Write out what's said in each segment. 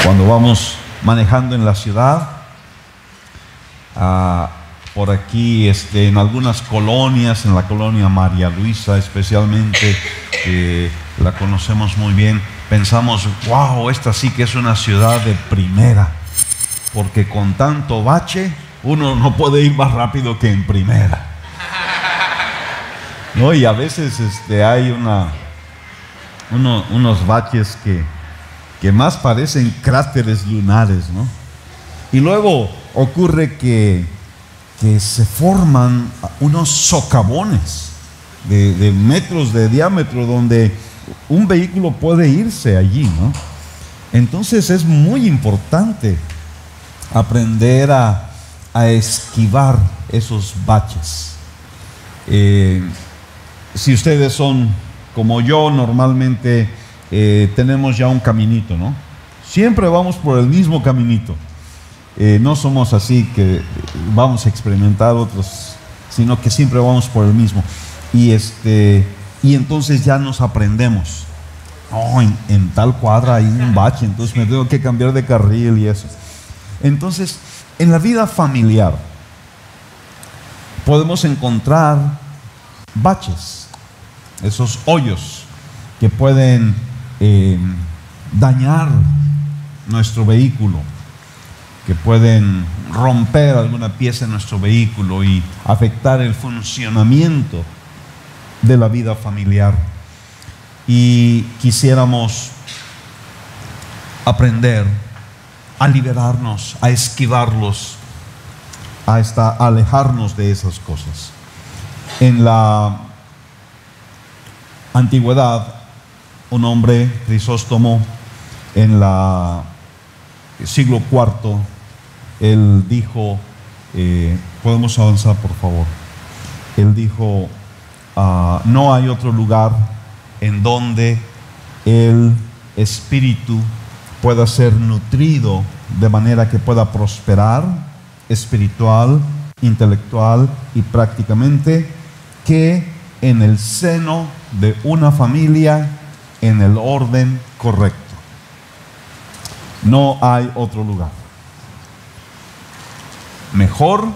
Cuando vamos manejando en la ciudad, por aquí en algunas colonias, en la colonia María Luisa especialmente, la conocemos muy bien, pensamos, wow, esta sí que es una ciudad de primera, porque con tanto bache uno no puede ir más rápido que en primera, ¿no? Y a veces hay unos baches que más parecen cráteres lunares, ¿no? Y luego ocurre que se forman unos socavones de metros de diámetro donde un vehículo puede irse allí, ¿no? Entonces es muy importante aprender a esquivar esos baches. Si ustedes son como yo, normalmente tenemos ya un caminito, ¿no? Siempre vamos por el mismo caminito. No somos así que vamos a experimentar otros, sino que siempre vamos por el mismo. Y entonces ya nos aprendemos. Oh, en tal cuadra hay un bache, entonces me tengo que cambiar de carril y eso. Entonces, en la vida familiar podemos encontrar baches, esos hoyos que pueden dañar nuestro vehículo, que pueden romper alguna pieza de nuestro vehículo y afectar el funcionamiento de la vida familiar. Y quisiéramos aprender a liberarnos, a esquivarlos, a alejarnos de esas cosas. En la antigüedad, un hombre, Crisóstomo, en el siglo IV, él dijo, podemos avanzar por favor, él dijo, no hay otro lugar en donde el espíritu pueda ser nutrido de manera que pueda prosperar espiritual, intelectual y prácticamente, que en el seno de una familia en el orden correcto. No hay otro lugar mejor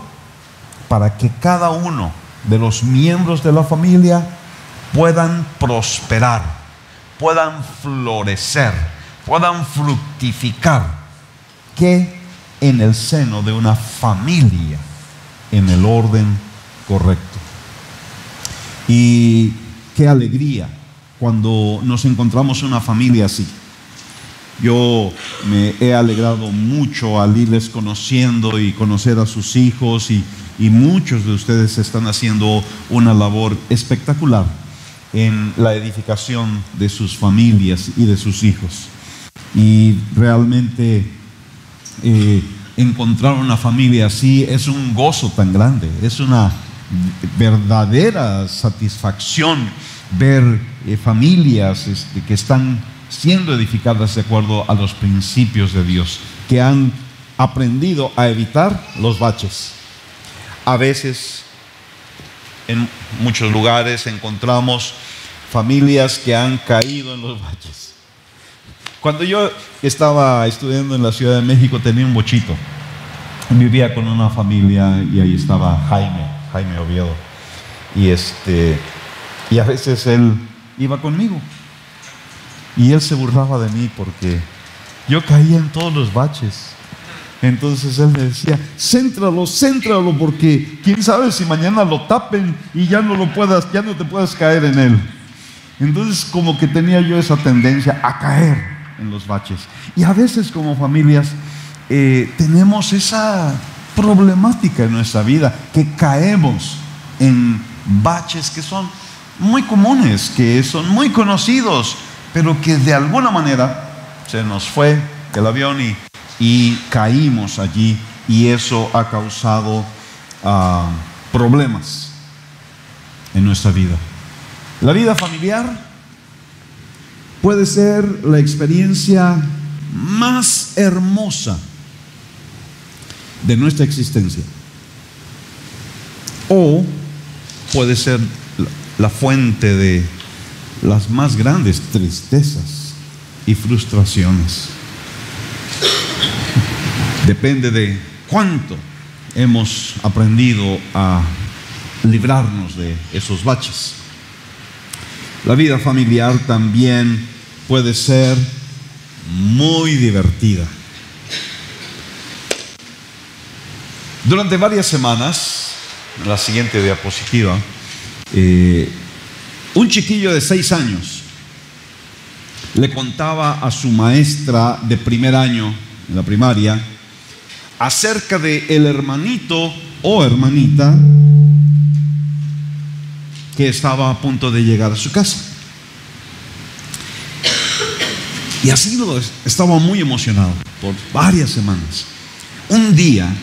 para que cada uno de los miembros de la familia puedan prosperar, puedan florecer, puedan fructificar, que en el seno de una familia en el orden correcto. Y qué alegría cuando nos encontramos una familia así. Yo me he alegrado mucho al irles conociendo y conocer a sus hijos, y muchos de ustedes están haciendo una labor espectacular en la edificación de sus familias y de sus hijos. Y realmente encontrar una familia así es un gozo tan grande, es una verdadera satisfacción ver familias que están siendo edificadas de acuerdo a los principios de Dios, que han aprendido a evitar los baches. A veces, en muchos lugares encontramos familias que han caído en los baches. Cuando yo estaba estudiando en la Ciudad de México, tenía un bochito. Vivía con una familia y ahí estaba Jaime Oviedo. Y a veces él iba conmigo. Y él se burlaba de mí porque yo caía en todos los baches. Entonces él me decía, céntralo, porque quién sabe si mañana lo tapen y ya no te puedas caer en él. Entonces como que tenía yo esa tendencia a caer en los baches. Y a veces como familias tenemos esa problemática en nuestra vida, que caemos en baches que son muy comunes, que son muy conocidos, pero que de alguna manera se nos fue el avión y caímos allí, y eso ha causado problemas en nuestra vida. La vida familiar puede ser la experiencia más hermosa de nuestra existencia, o puede ser la fuente de las más grandes tristezas y frustraciones. Depende de cuánto hemos aprendido a librarnos de esos baches. La vida familiar también puede ser muy divertida. Durante varias semanas, en la siguiente diapositiva, un chiquillo de 6 años le contaba a su maestra de primer año en la primaria acerca de el hermanito o hermanita que estaba a punto de llegar a su casa. Y así estaba muy emocionado por varias semanas. Un día,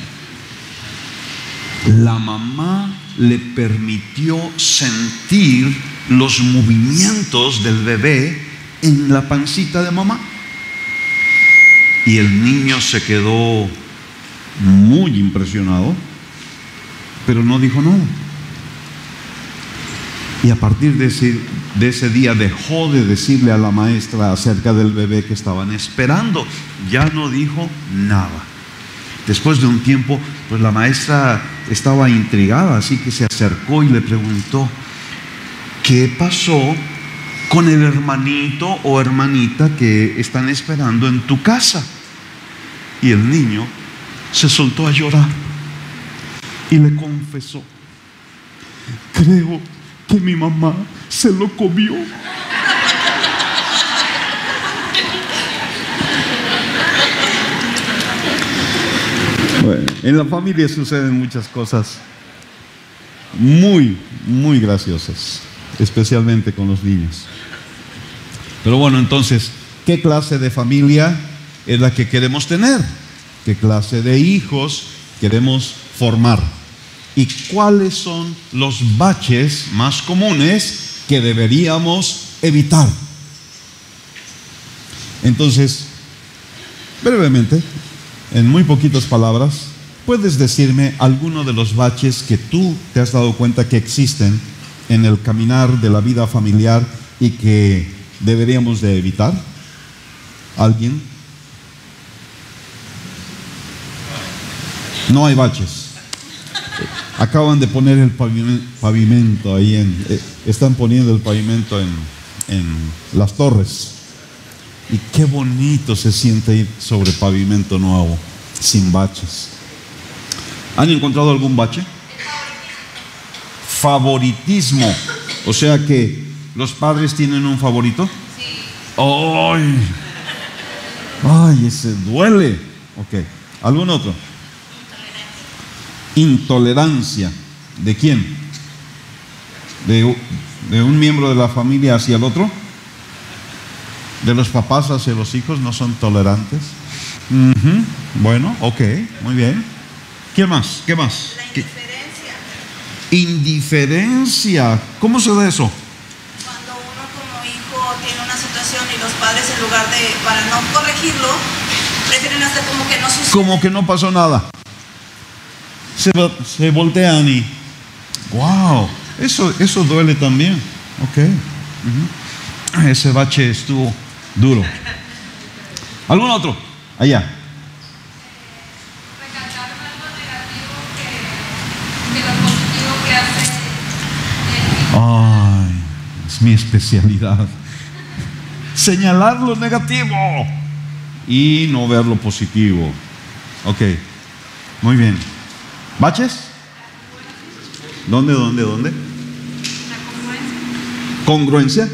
la mamá le permitió sentir los movimientos del bebé en la pancita de mamá. Y el niño se quedó muy impresionado, pero no dijo nada. Y a partir de ese día dejó de decirle a la maestra acerca del bebé que estaban esperando. Ya no dijo nada. Después de un tiempo, pues la maestra estaba intrigada, así que se acercó y le preguntó: ¿qué pasó con el hermanito o hermanita que están esperando en tu casa? Y el niño se soltó a llorar y le confesó: creo que mi mamá se lo comió. Bueno, en la familia suceden muchas cosas muy, muy graciosas, especialmente con los niños. Pero bueno, entonces, ¿qué clase de familia es la que queremos tener? ¿Qué clase de hijos queremos formar? ¿Y cuáles son los baches más comunes que deberíamos evitar? Entonces, brevemente, en muy poquitas palabras, ¿puedes decirme alguno de los baches que tú te has dado cuenta que existen en el caminar de la vida familiar y que deberíamos de evitar? ¿Alguien? No hay baches. Acaban de poner el pavimento ahí están poniendo el pavimento en las torres. Y qué bonito se siente ir sobre pavimento nuevo, sin baches. ¿Han encontrado algún bache? Favoritismo. O sea que los padres tienen un favorito. Sí. Ay, ese duele. Ok. ¿Algún otro? Intolerancia. ¿De quién? ¿De un miembro de la familia hacia el otro? ¿De los papás hacia los hijos? ¿No son tolerantes? Bueno, ok, muy bien. ¿Qué más? ¿Qué más? La indiferencia. Indiferencia. ¿Cómo se da eso? Cuando uno como hijo tiene una situación y los padres, en lugar de, para no corregirlo, prefieren hacer como que no sucede. Como que no pasó nada. Se voltean y wow, eso duele también. Ok. Ese bache estuvo duro. ¿Algún otro? Allá. Recalcar algo negativo que lo positivo que hace el hijo. Ay, es mi especialidad. Señalar lo negativo y no ver lo positivo. Ok, muy bien. ¿Baches? ¿Dónde? La congruencia. ¿Congruencia?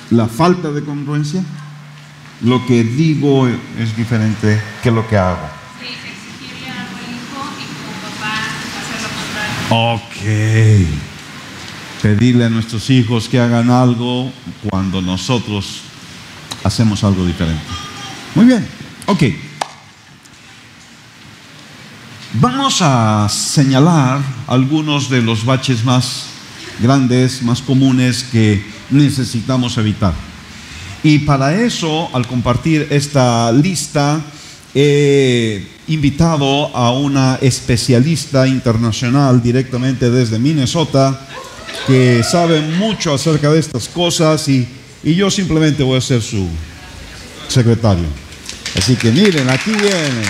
La falta de congruencia. Lo que digo es diferente que lo que hago. Sí, exigirle algo al hijo y como papá hacer lo contrario. Ok. Pedirle a nuestros hijos que hagan algo cuando nosotros hacemos algo diferente. Muy bien. Ok. Vamos a señalar algunos de los baches más grandes, más comunes que necesitamos evitar. Y para eso, al compartir esta lista, he invitado a una especialista internacional directamente desde Minnesota que sabe mucho acerca de estas cosas y yo simplemente voy a ser su secretario. Así que miren, aquí viene.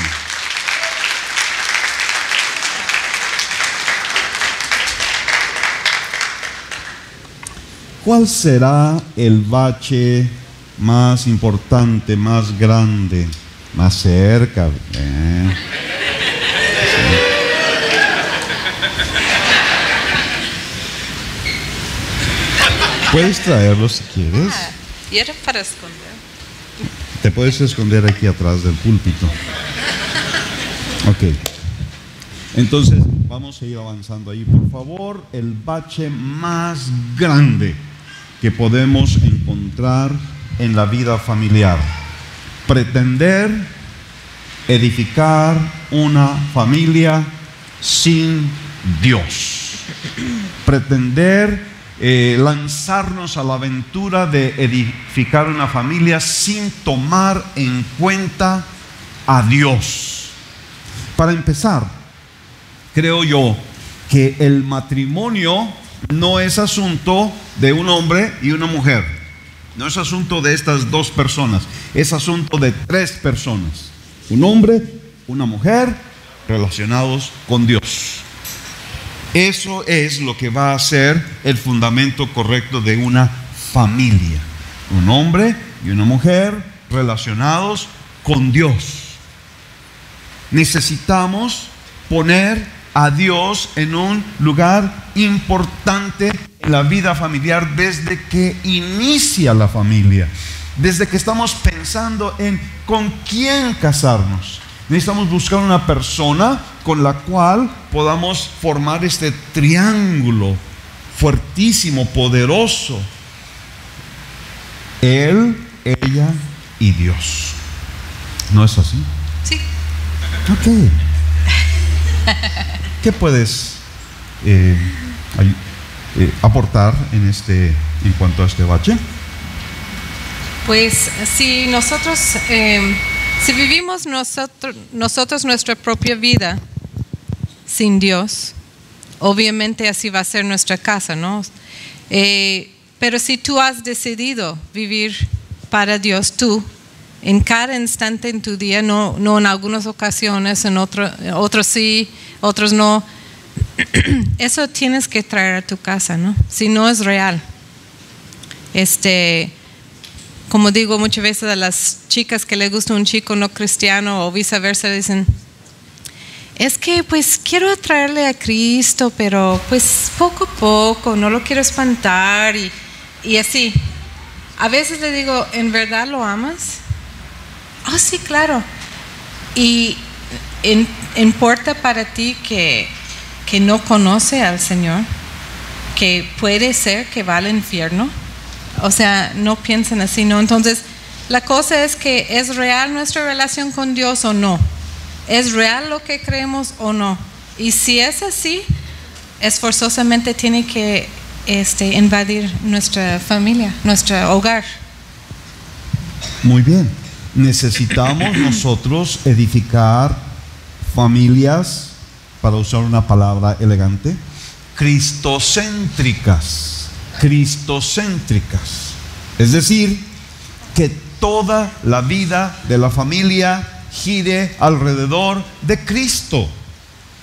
¿cuál será el bache más importante, más grande? Más cerca. Puedes traerlo si quieres. Y era para esconder. Te puedes esconder aquí atrás del púlpito. Ok. Entonces, vamos a ir avanzando ahí, por favor. El bache más grande que podemos encontrar en la vida familiar: pretender edificar una familia sin Dios. Pretender lanzarnos a la aventura de edificar una familia sin tomar en cuenta a Dios. Para empezar, creo yo que el matrimonio no es asunto de un hombre y una mujer. No es asunto de estas dos personas. Es asunto de tres personas: un hombre, una mujer, relacionados con Dios. Eso es lo que va a ser el fundamento correcto de una familia: un hombre y una mujer relacionados con Dios. Necesitamos poner a Dios en un lugar importante en la vida familiar desde que inicia la familia, desde que estamos pensando en con quién casarnos. Necesitamos buscar una persona con la cual podamos formar este triángulo fuertísimo, poderoso: Él, ella y Dios. ¿No es así? Sí. Ok. ¿Qué puedes aportar en cuanto a este bache? Pues si nosotros, si vivimos nosotros nuestra propia vida sin Dios, obviamente así va a ser nuestra casa, ¿no? Pero si tú has decidido vivir para Dios, tú, en cada instante en tu día, no en algunas ocasiones, en otros sí, otros no, eso tienes que traer a tu casa, ¿no? Si no es real. Como digo muchas veces a las chicas que les gusta un chico no cristiano o viceversa, dicen: es que pues quiero atraerle a Cristo, pero pues poco a poco, no lo quiero espantar y así. A veces le digo: ¿en verdad lo amas? Oh, sí, claro. Y importa para ti que no conoce al Señor, que puede ser que va al infierno. O sea, no piensen así, ¿no? Entonces, la cosa es que ¿es real nuestra relación con Dios o no? ¿Es real lo que creemos o no? Y si es así, forzosamente tiene que invadir nuestra familia, nuestro hogar. Muy bien. Necesitamos nosotros edificar familias, para usar una palabra elegante, cristocéntricas. Cristocéntricas. Es decir, que toda la vida de la familia gire alrededor de Cristo.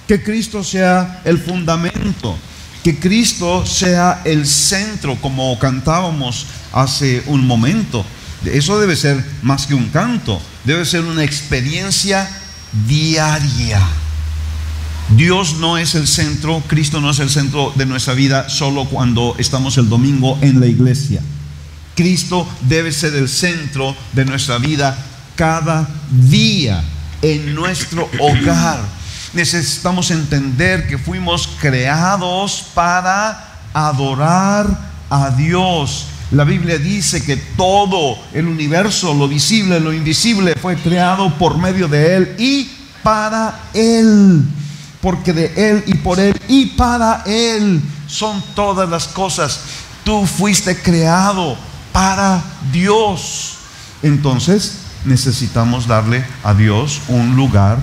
Que Cristo sea el fundamento. Que Cristo sea el centro, como cantábamos hace un momento. Eso debe ser más que un canto, debe ser una experiencia diaria. Dios no es el centro, Cristo no es el centro de nuestra vida solo cuando estamos el domingo en la iglesia. Cristo debe ser el centro de nuestra vida cada día en nuestro hogar. Necesitamos entender que fuimos creados para adorar a Dios. La Biblia dice que todo el universo, lo visible, lo invisible, fue creado por medio de Él y para Él. Porque de Él y por Él y para Él son todas las cosas. Tú fuiste creado para Dios. Entonces necesitamos darle a Dios un lugar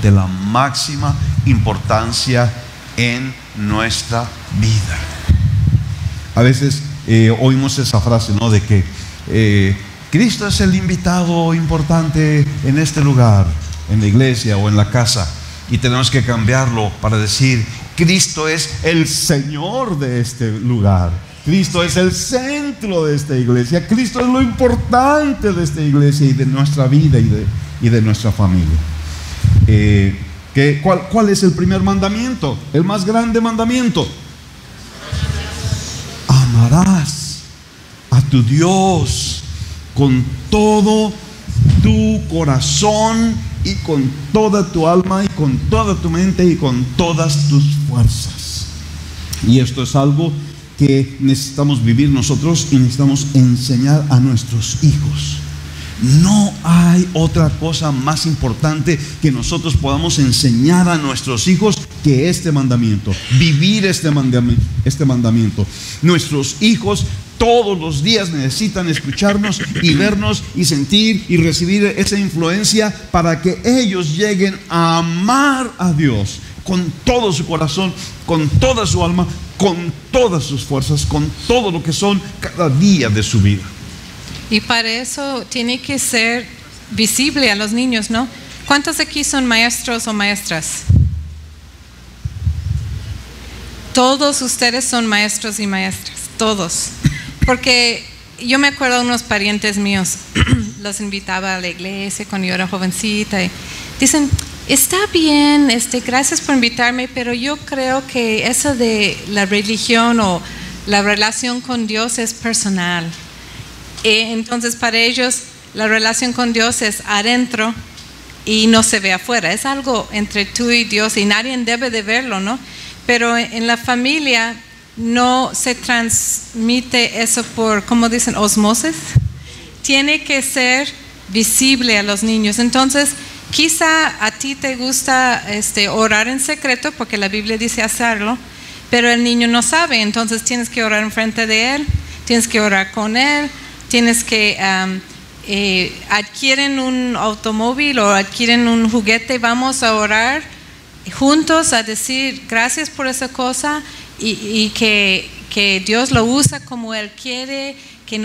de la máxima importancia en nuestra vida. A veces oímos esa frase, ¿no? De que Cristo es el invitado importante en este lugar, en la iglesia o en la casa. Y tenemos que cambiarlo para decir: Cristo es el Señor de este lugar. Cristo es el centro de esta iglesia. Cristo es lo importante de esta iglesia y de nuestra vida y de nuestra familia. ¿Cuál es el primer mandamiento? El más grande mandamiento. Amarás a tu Dios con todo tu corazón y con toda tu alma y con toda tu mente y con todas tus fuerzas. Y esto es algo que necesitamos vivir nosotros y necesitamos enseñar a nuestros hijos. No hay otra cosa más importante que nosotros podamos enseñar a nuestros hijos que este mandamiento, vivir este mandamiento. Nuestros hijos todos los días necesitan escucharnos y vernos y sentir y recibir esa influencia para que ellos lleguen a amar a Dios con todo su corazón, con toda su alma, con todas sus fuerzas, con todo lo que son cada día de su vida. Y para eso tiene que ser visible a los niños, ¿no? ¿Cuántos aquí son maestros o maestras? Todos ustedes son maestros y maestras, todos. Porque yo me acuerdo de unos parientes míos, los invitaba a la iglesia cuando yo era jovencita y dicen, está bien, gracias por invitarme, pero yo creo que eso de la religión o la relación con Dios es personal. Entonces para ellos la relación con Dios es adentro y no se ve afuera, es algo entre tú y Dios y nadie debe de verlo, ¿no? Pero en la familia no se transmite eso por, ¿cómo dicen? Osmosis. Tiene que ser visible a los niños. Entonces quizá a ti te gusta orar en secreto porque la Biblia dice hacerlo, pero el niño no sabe, entonces tienes que orar enfrente de él, tienes que orar con él. Tienes que adquieren un automóvil o adquieren un juguete, vamos a orar juntos a decir gracias por esa cosa y que Dios lo usa como Él quiere,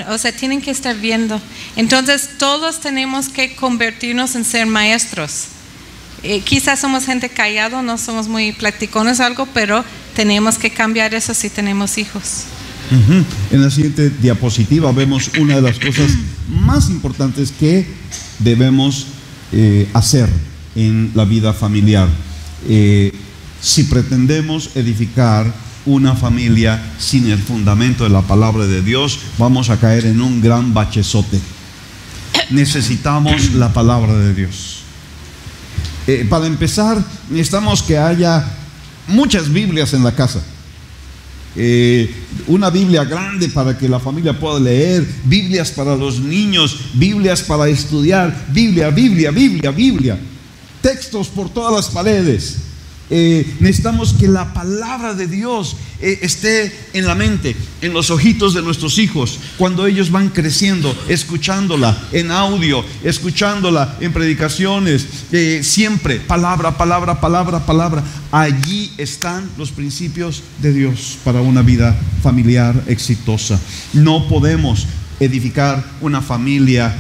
o sea, tienen que estar viendo. Entonces todos tenemos que convertirnos en ser maestros. Quizás somos gente callada, no somos muy platicones o algo, pero tenemos que cambiar eso si tenemos hijos. En la siguiente diapositiva vemos una de las cosas más importantes que debemos hacer en la vida familiar. Si pretendemos edificar una familia sin el fundamento de la palabra de Dios, vamos a caer en un gran bachezote. Necesitamos la palabra de Dios. Para empezar, necesitamos que haya muchas Biblias en la casa. Una Biblia grande para que la familia pueda leer, Biblias para los niños, Biblias para estudiar, Biblia, textos por todas las paredes. Necesitamos que la palabra de Dios esté en la mente, en los ojitos de nuestros hijos, cuando ellos van creciendo, escuchándola en audio, escuchándola en predicaciones, siempre palabra. Allí están los principios de Dios para una vida familiar exitosa. No podemos edificar una familia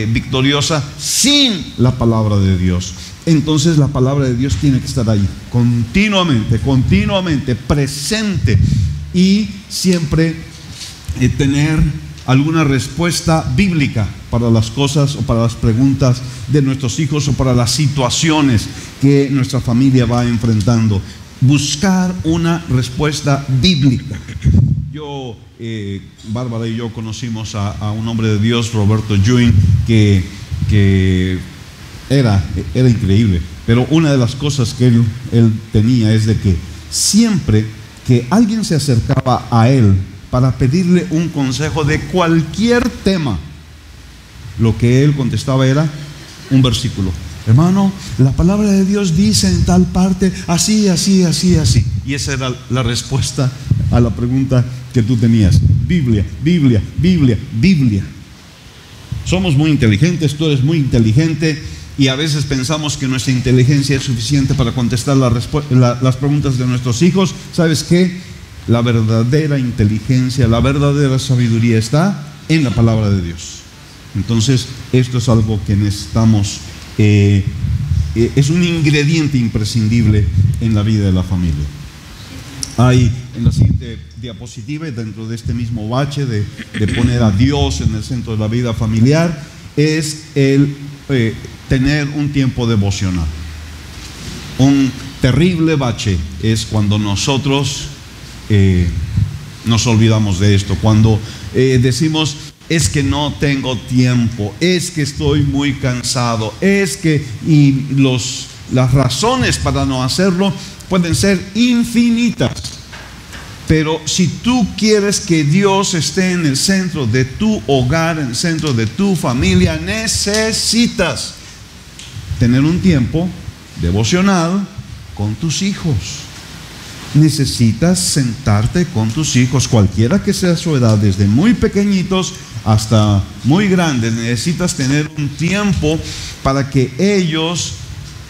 victoriosa sin la palabra de Dios. Entonces la palabra de Dios tiene que estar ahí continuamente presente y siempre tener alguna respuesta bíblica para las cosas o para las preguntas de nuestros hijos o para las situaciones que nuestra familia va enfrentando. Buscar una respuesta bíblica. Bárbara y yo conocimos a un hombre de Dios, Roberto Juin, que era increíble, pero una de las cosas que él tenía es de que siempre que alguien se acercaba a él para pedirle un consejo de cualquier tema, lo que él contestaba era un versículo. Hermano, la palabra de Dios dice en tal parte así. Y esa era la respuesta a la pregunta que tú tenías. Biblia. Somos muy inteligentes, tú eres muy inteligente, y a veces pensamos que nuestra inteligencia es suficiente para contestar las preguntas de nuestros hijos. ¿Sabes qué? La verdadera inteligencia, la verdadera sabiduría está en la palabra de Dios. Entonces, esto es algo que necesitamos, es un ingrediente imprescindible en la vida de la familia. Hay en la siguiente diapositiva, dentro de este mismo bache de poner a Dios en el centro de la vida familiar, es el tener un tiempo devocional. Un terrible bache es cuando nosotros nos olvidamos de esto, cuando decimos: es que no tengo tiempo, es que estoy muy cansado, es que... Y las razones para no hacerlo pueden ser infinitas. Pero si tú quieres que Dios esté en el centro de tu hogar, en el centro de tu familia, necesitas tener un tiempo devocional con tus hijos. Necesitas sentarte con tus hijos, cualquiera que sea su edad, desde muy pequeñitos hasta muy grandes. Necesitas tener un tiempo para que ellos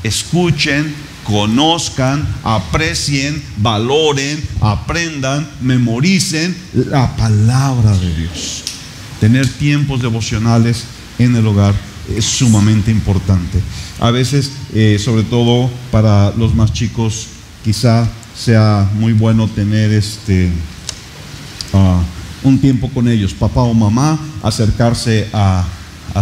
escuchen, conozcan, aprecien, valoren, aprendan, memoricen la palabra de Dios. Tener tiempos devocionales en el hogar es sumamente importante. A veces, sobre todo para los más chicos, quizá sea muy bueno tener un tiempo con ellos, papá o mamá, acercarse a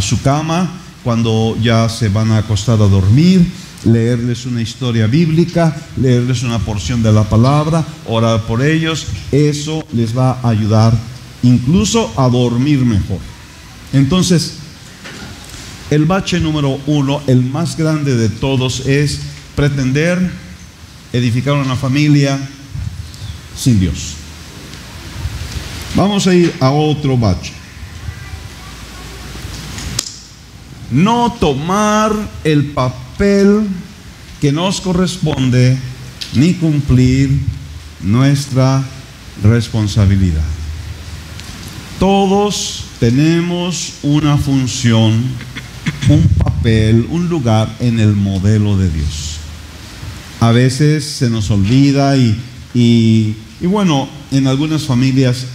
su cama cuando ya se van a acostar a dormir, leerles una historia bíblica, leerles una porción de la palabra, orar por ellos. Eso les va a ayudar incluso a dormir mejor. Entonces, el bache número 1, el más grande de todos, es pretender edificar una familia sin Dios. Vamos a ir a otro bache. No tomar el papel que nos corresponde ni cumplir nuestra responsabilidad. Todos tenemos una función, un papel, un lugar en el modelo de Dios. A veces se nos olvida y bueno, en algunas familias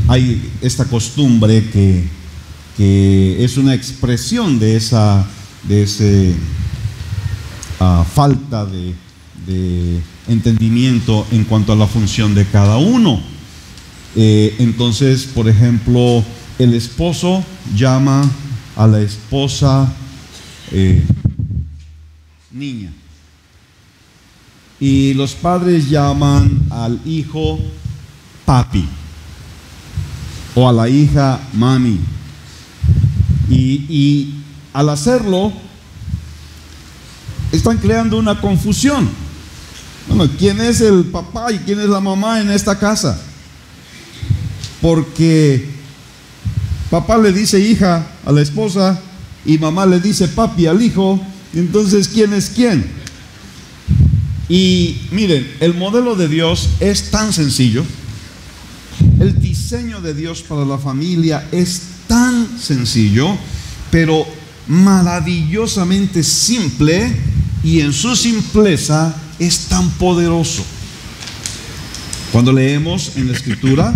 hay esta costumbre que es una expresión de esa falta de entendimiento en cuanto a la función de cada uno. Entonces, por ejemplo, el esposo llama a la esposa niña, y los padres llaman al hijo papi, o a la hija mami. Y al hacerlo, están creando una confusión. Bueno, ¿quién es el papá y quién es la mamá en esta casa? Porque papá le dice hija a la esposa y mamá le dice papi al hijo. Entonces, ¿quién es quién? Y miren, el modelo de Dios es tan sencillo. El diseño de Dios para la familia es tan sencillo, pero maravillosamente simple, y en su simpleza es tan poderoso. Cuando leemos en la Escritura,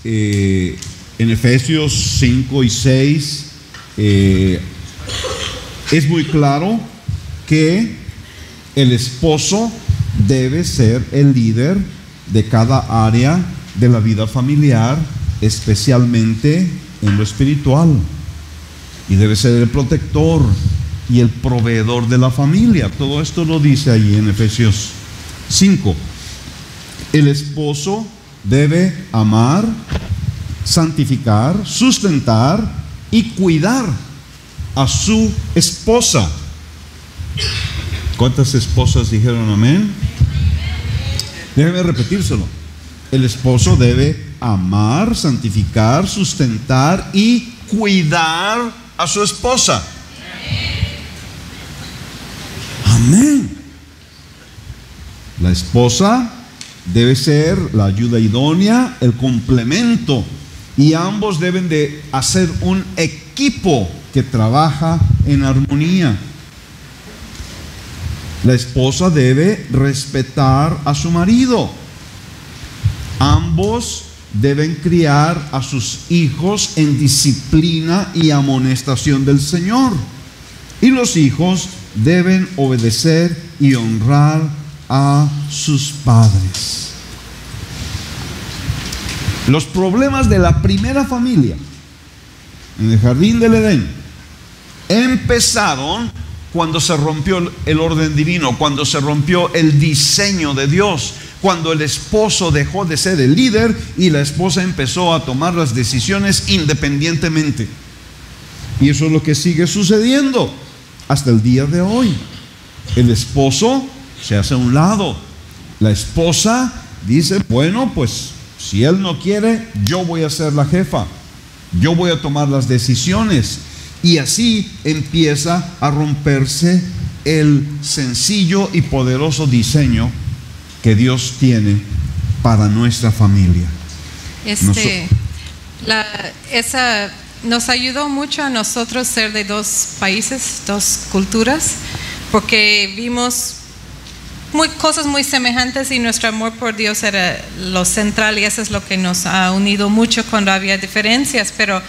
en Efesios 5 y 6, es muy claro que el esposo debe ser el líder de cada área de la vida familiar, especialmente en lo espiritual, y debe ser el protector y el proveedor de la familia. Todo esto lo dice ahí en Efesios 5. El esposo debe amar, santificar, sustentar y cuidar a su esposa. ¿Cuántas esposas dijeron amén? Déjeme repetírselo. El esposo debe amar, santificar, sustentar y cuidar a su esposa. Amén. La esposa debe ser la ayuda idónea, el complemento, y ambos deben de hacer un equipo que trabaja en armonía. La esposa debe respetar a su marido. Ambos deben criar a sus hijos en disciplina y amonestación del Señor. Y los hijos deben obedecer y honrar a sus padres. Los problemas de la primera familia en el jardín del Edén empezaron cuando se rompió el orden divino, cuando se rompió el diseño de Dios, cuando el esposo dejó de ser el líder y la esposa empezó a tomar las decisiones independientemente. Y eso es lo que sigue sucediendo hasta el día de hoy. El esposo se hace a un lado. La esposa dice, bueno, pues si él no quiere, yo voy a ser la jefa. Yo voy a tomar las decisiones. Y así empieza a romperse el sencillo y poderoso diseño que Dios tiene para nuestra familia. Esa nos ayudó mucho a nosotros ser de dos países, dos culturas, porque vimos cosas muy semejantes y nuestro amor por Dios era lo central, y eso es lo que nos ha unido mucho cuando había diferencias. Pero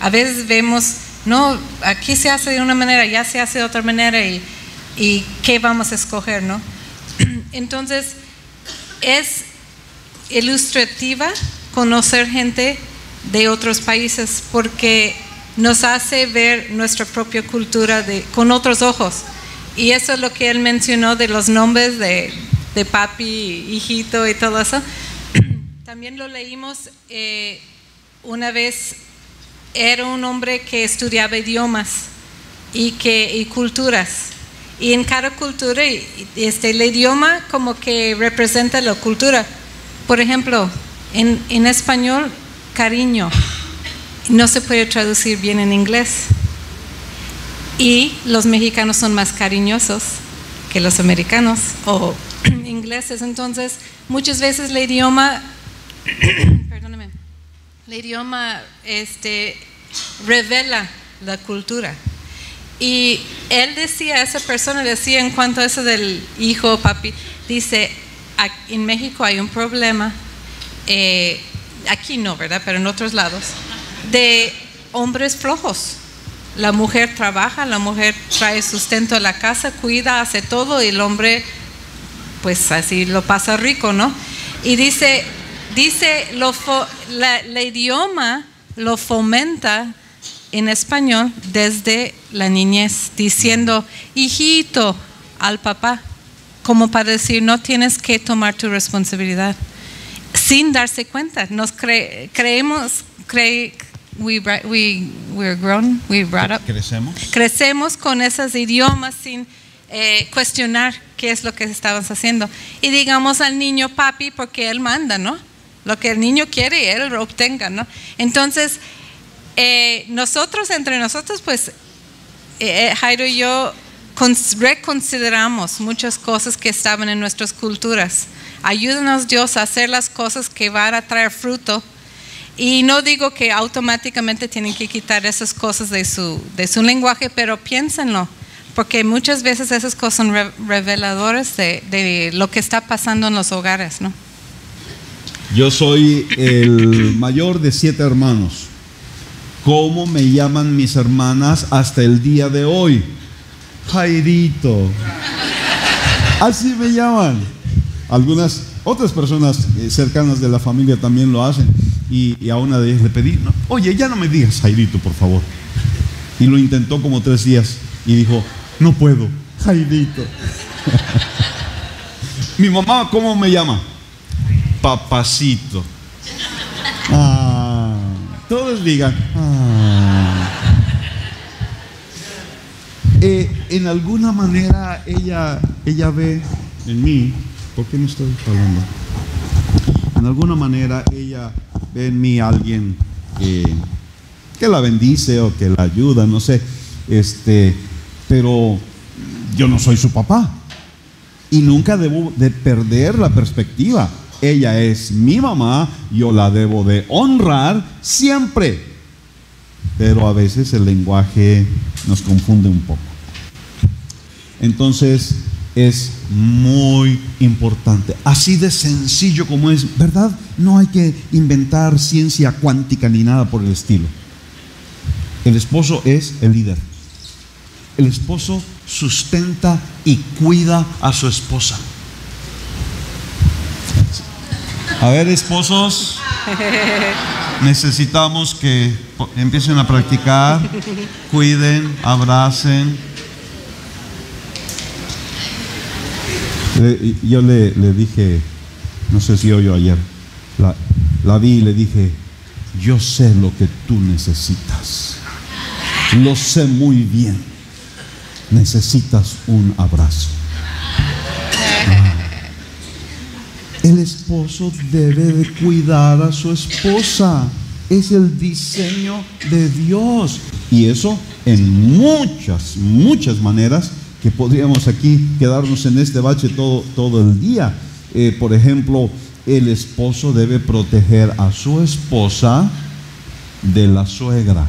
a veces vemos, no, aquí se hace de una manera, ya se hace de otra manera, y ¿qué vamos a escoger, no? Entonces es ilustrativa conocer gente de otros países, porque nos hace ver nuestra propia cultura con otros ojos. Y eso es lo que él mencionó de los nombres de papi, hijito y todo eso. También lo leímos una vez. Era un hombre que estudiaba idiomas y culturas. Y en cada cultura, el idioma como que representa la cultura. Por ejemplo, en español, cariño no se puede traducir bien en inglés. Y los mexicanos son más cariñosos que los americanos o ingleses. Entonces, muchas veces el idioma, perdóname, el idioma revela la cultura. Y él decía, esa persona decía en cuanto a eso del hijo, papi, dice, en México hay un problema, aquí no, ¿verdad? Pero en otros lados, de hombres flojos. La mujer trabaja, la mujer trae sustento a la casa, cuida, hace todo, y el hombre pues así lo pasa rico, ¿no? Y dice el idioma lo fomenta en español desde la niñez, diciendo hijito al papá, como para decir no tienes que tomar tu responsabilidad, sin darse cuenta. Nos crecemos con esos idiomas sin cuestionar qué es lo que estamos haciendo. Y digamos al niño papi porque él manda, ¿no? Lo que el niño quiere, él lo obtenga, ¿no? Entonces, entre nosotros, pues, Jairo y yo reconsideramos muchas cosas que estaban en nuestras culturas. Ayúdanos Dios a hacer las cosas que van a traer fruto. Y no digo que automáticamente tienen que quitar esas cosas de su lenguaje, pero piénsenlo, porque muchas veces esas cosas son reveladoras de lo que está pasando en los hogares, ¿no? Yo soy el mayor de 7 hermanos. ¿Cómo me llaman mis hermanas hasta el día de hoy? Jairito. Así me llaman. Algunas otras personas cercanas de la familia también lo hacen. Y a una de ellas le pedí, no, oye, ya no me digas Jairito, por favor. Y lo intentó como 3 días y dijo, no puedo, Jairito. Mi mamá, ¿cómo me llama? Papacito. Todos digan. En alguna manera ella ve en mí, ¿por qué no estoy hablando? En alguna manera ella ve en mí a alguien que la bendice o que la ayuda, no sé, pero yo no soy su papá y nunca debo de perder la perspectiva. Ella es mi mamá, yo la debo de honrar siempre, pero a veces el lenguaje nos confunde un poco. Entonces es muy importante, así de sencillo como es, ¿verdad? No hay que inventar ciencia cuántica ni nada por el estilo. El esposo es el líder. El esposo sustenta y cuida a su esposa. A ver, esposos, Necesitamos que empiecen a practicar, cuiden, abracen. Yo le dije, no sé si oyó ayer, la vi y le dije, yo sé lo que tú necesitas, lo sé muy bien, necesitas un abrazo. El esposo debe de cuidar a su esposa, es el diseño de Dios, y eso en muchas maneras, que podríamos aquí quedarnos en este bache todo el día. Por ejemplo, el esposo debe proteger a su esposa de la suegra.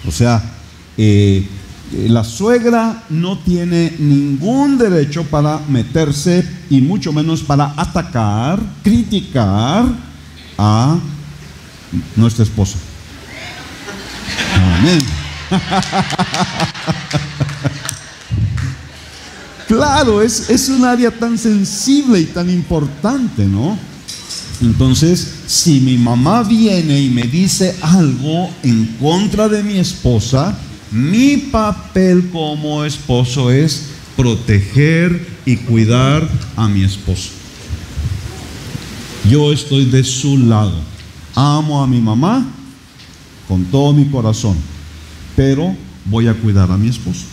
O sea, la suegra no tiene ningún derecho para meterse y mucho menos para atacar, criticar a nuestra esposa. Amén. Claro, es un área tan sensible y tan importante, ¿no? Entonces, si mi mamá viene y me dice algo en contra de mi esposa, mi papel como esposo es proteger y cuidar a mi esposo. Yo estoy de su lado. Amo a mi mamá con todo mi corazón, pero voy a cuidar a mi esposo.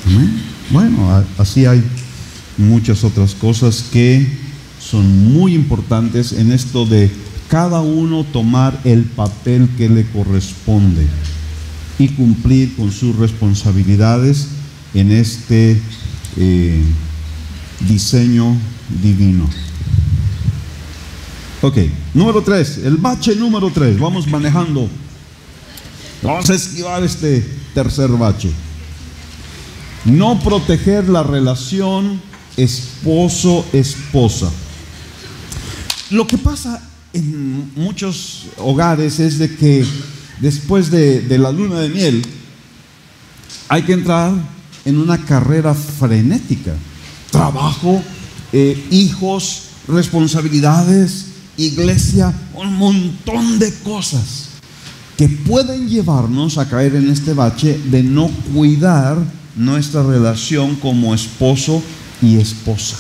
¿Amén? Bueno, así hay muchas otras cosas que son muy importantes en esto de cada uno tomar el papel que le corresponde y cumplir con sus responsabilidades en este diseño divino. Ok, número 3, el bache número 3. Vamos manejando. Vamos a esquivar este tercer bache. No proteger la relación esposo-esposa. Lo que pasa en muchos hogares es de que después de la luna de miel hay que entrar en una carrera frenética. Trabajo, hijos, responsabilidades, iglesia, un montón de cosas que pueden llevarnos a caer en este bache de no cuidar nuestra relación como esposo y esposa.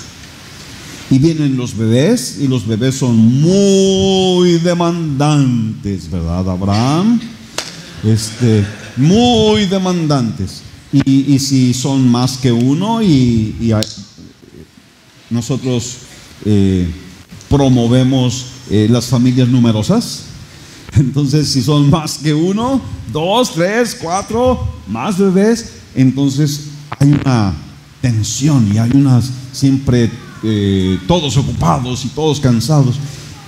Y vienen los bebés, y los bebés son muy demandantes, ¿verdad, Abraham? Muy demandantes. Y si son más que uno, nosotros promovemos las familias numerosas. Entonces, si son más que uno, 2, 3, 4, más bebés, entonces hay una tensión y hay unas siempre todos ocupados y todos cansados.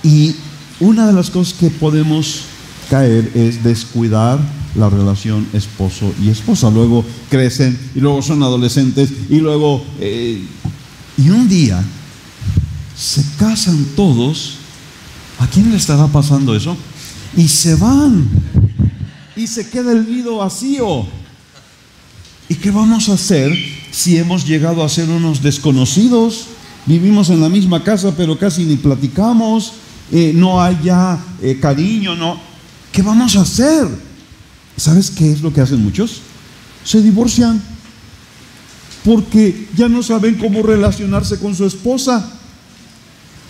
Y una de las cosas que podemos caer es descuidar la relación esposo y esposa. Luego crecen y luego son adolescentes y luego y un día se casan todos. ¿A quién le estará pasando eso? Y se van y se queda el nido vacío. ¿Y qué vamos a hacer si hemos llegado a ser unos desconocidos? Vivimos en la misma casa pero casi ni platicamos, no hay ya cariño, no. ¿Qué vamos a hacer? ¿Sabes qué es lo que hacen muchos? Se divorcian porque ya no saben cómo relacionarse con su esposa.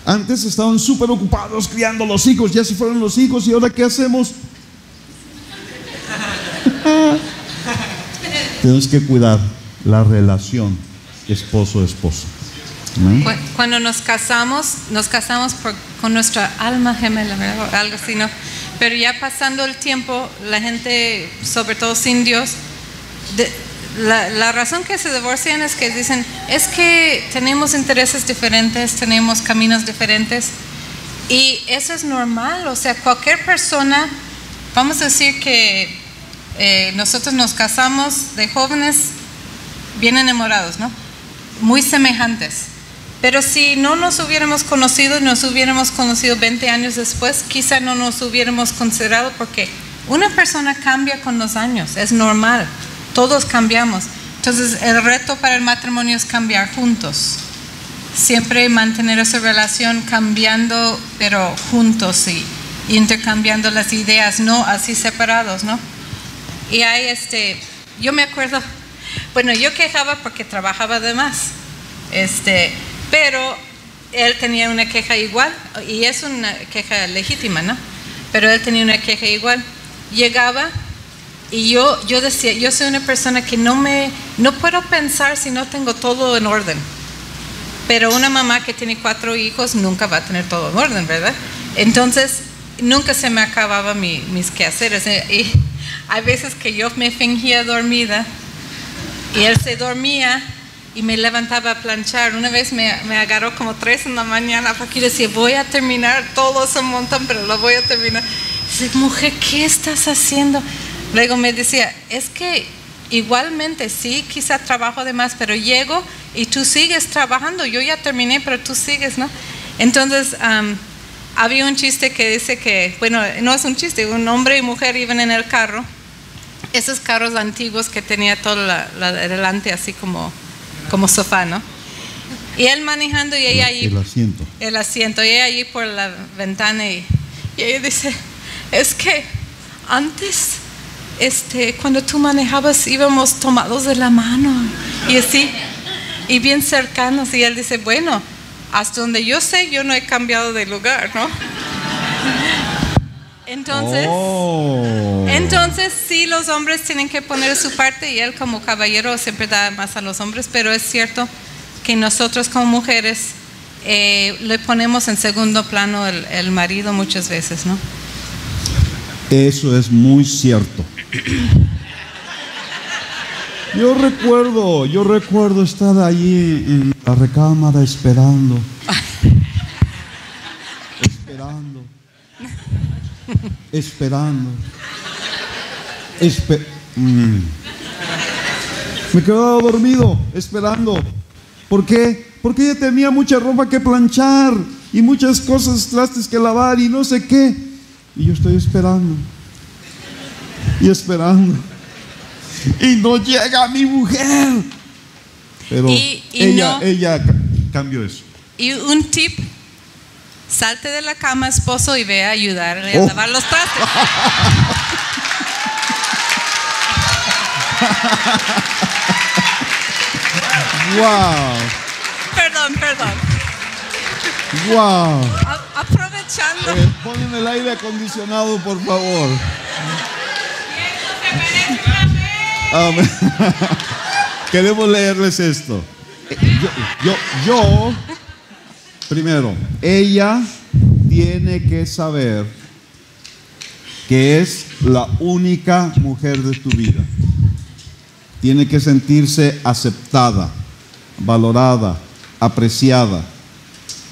Antes estaban súper ocupados criando los hijos, ya se fueron los hijos y ahora ¿qué hacemos? Tenemos que cuidar la relación esposo-esposa. Cuando nos casamos con nuestra alma gemela, ¿verdad? Algo así, ¿no? Pero ya pasando el tiempo, la gente, sobre todo sin Dios, la razón que se divorcian es que dicen, es que tenemos intereses diferentes, tenemos caminos diferentes, y eso es normal. O sea, cualquier persona, vamos a decir que nosotros nos casamos de jóvenes bien enamorados, ¿no? Muy semejantes. Pero si no nos hubiéramos conocido 20 años después, quizá no nos hubiéramos considerado, porque una persona cambia con los años, es normal, todos cambiamos. Entonces el reto para el matrimonio es cambiar juntos. siempre mantener esa relación cambiando, pero juntos y intercambiando las ideas, no así separados, ¿no? Y hay yo me acuerdo, bueno, yo quejaba porque trabajaba de más, pero él tenía una queja igual, y es una queja legítima, ¿no? Pero él tenía una queja igual. Llegaba y yo decía, yo soy una persona que no puedo pensar si no tengo todo en orden. Pero una mamá que tiene 4 hijos nunca va a tener todo en orden, ¿verdad? Entonces, nunca se me acababan mis quehaceres. Y hay veces que yo me fingía dormida y él se dormía y me levantaba a planchar. Una vez me agarró como 3 en la mañana porque decía, voy a terminar todo ese montón, pero lo voy a terminar. Dice, mujer, ¿qué estás haciendo? Luego me decía, es que igualmente sí, quizá trabajo de más, pero llego y tú sigues trabajando. Yo ya terminé, pero tú sigues, ¿no? Entonces, había un chiste que dice que, bueno, no es un chiste, un hombre y mujer iban en el carro, esos carros antiguos que tenía todo adelante así como sofá, ¿no? Y él manejando y ella allí. El asiento, y ella allí por la ventana y ella dice, es que antes, cuando tú manejabas íbamos tomados de la mano y así, y bien cercanos, y él dice, bueno, hasta donde yo sé, yo no he cambiado de lugar, ¿no? Entonces sí, los hombres tienen que poner su parte y él como caballero siempre da más a los hombres, pero es cierto que nosotros como mujeres le ponemos en segundo plano el marido muchas veces, ¿no? Eso es muy cierto. Yo recuerdo estar allí en la recámara esperando. Me quedaba dormido esperando. ¿Por qué? Porque ella tenía mucha ropa que planchar y muchas cosas, trastes que lavar y no sé qué. Y yo estoy esperando y esperando. Y no llega mi mujer. Pero ella cambió eso. Y un tip: salte de la cama, esposo, y ve a ayudarle a lavar los trastes. Wow. Perdón. Wow. Aprovechando. Ponen el aire acondicionado, por favor. Queremos leerles esto. Yo primero, ella tiene que saber que es la única mujer de tu vida. Tiene que sentirse aceptada, valorada, apreciada.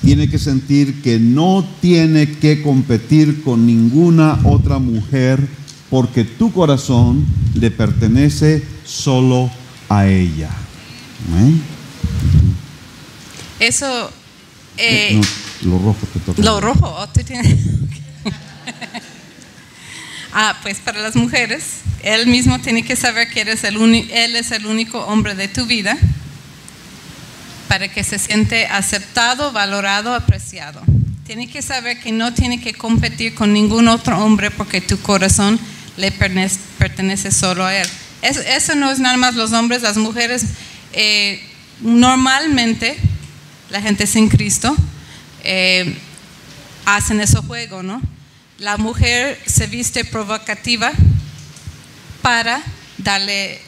Tiene que sentir que no tiene que competir con ninguna otra mujer porque tu corazón le pertenece solo a ella. Eso. No, lo rojo te toca. Lo rojo, tú tienes. Pues para las mujeres, él mismo tiene que saber que él es el único hombre de tu vida, para que se siente aceptado, valorado, apreciado. Tiene que saber que no tiene que competir con ningún otro hombre porque tu corazón le pertenece solo a él. Eso no es nada más los hombres, las mujeres. Normalmente la gente sin Cristo hacen ese juego, ¿no? La mujer se viste provocativa para darle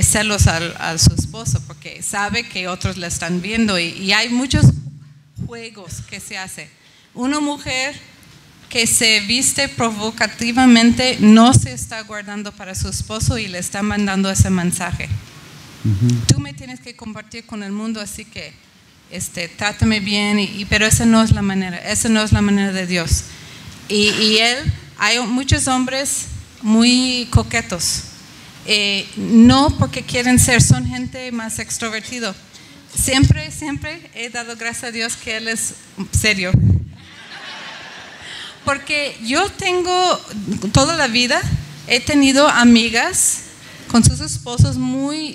celos a su esposo porque sabe que otros la están viendo, y hay muchos juegos que se hacen. Una mujer que se viste provocativamente no se está guardando para su esposo y le está mandando ese mensaje. Tú me tienes que compartir con el mundo, así que trátame bien, pero esa no es la manera de Dios. Y hay muchos hombres muy coquetos, no porque quieren son gente más extrovertido. Siempre he dado gracias a Dios que él es serio, porque yo tengo toda la vida he tenido amigas con sus esposos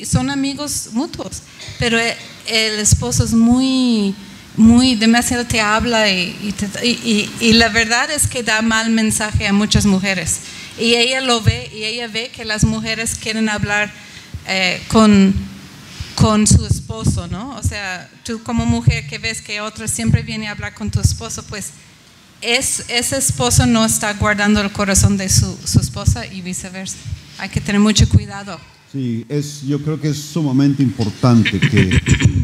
son amigos mutuos, pero el esposo es muy demasiado te habla y la verdad es que da mal mensaje a muchas mujeres. Y ella lo ve, y ella ve que las mujeres quieren hablar con su esposo, ¿no? O sea, tú como mujer que ves que otro siempre viene a hablar con tu esposo, pues ese esposo no está guardando el corazón de su esposa y viceversa. Hay que tener mucho cuidado. Sí, yo creo que es sumamente importante que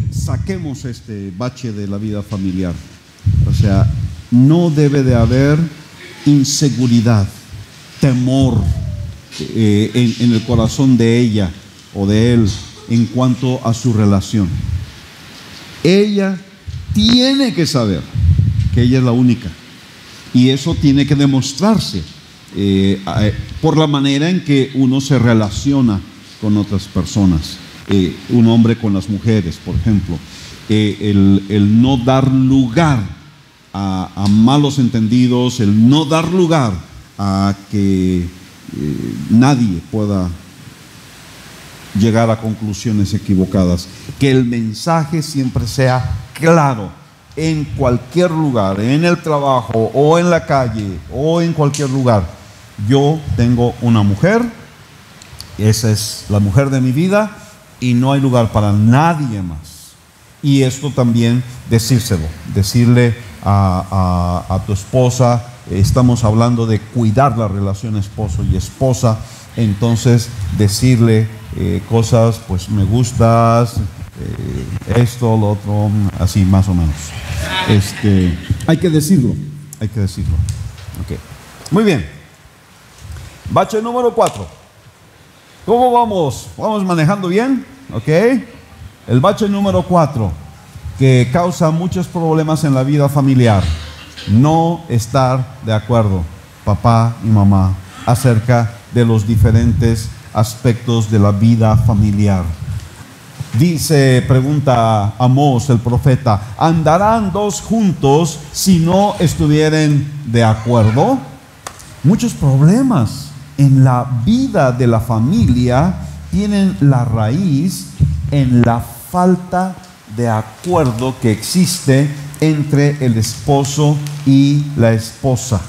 saquemos este bache de la vida familiar. O sea, no debe de haber inseguridad, temor en el corazón de ella o de él en cuanto a su relación. Ella tiene que saber que ella es la única, y eso tiene que demostrarse por la manera en que uno se relaciona con otras personas, un hombre con las mujeres, por ejemplo, el no dar lugar a malos entendidos, el no dar lugar a que nadie pueda llegar a conclusiones equivocadas, que el mensaje siempre sea claro en cualquier lugar, en el trabajo o en la calle o en cualquier lugar. Yo tengo una mujer, esa es la mujer de mi vida y no hay lugar para nadie más. Y esto también decirle a tu esposa. Estamos hablando de cuidar la relación esposo y esposa, entonces decirle cosas, pues me gustas, esto, lo otro, así más o menos. Hay que decirlo. Okay. Muy bien. Bache número 4. ¿Cómo vamos? ¿Vamos manejando bien? Ok. El bache número 4, que causa muchos problemas en la vida familiar: no estar de acuerdo, papá y mamá, acerca de los diferentes aspectos de la vida familiar. Pregunta Amós el profeta: ¿andarán dos juntos si no estuvieren de acuerdo? Muchos problemas en la vida de la familia tienen la raíz en la falta de acuerdo que existe entre el esposo y la esposa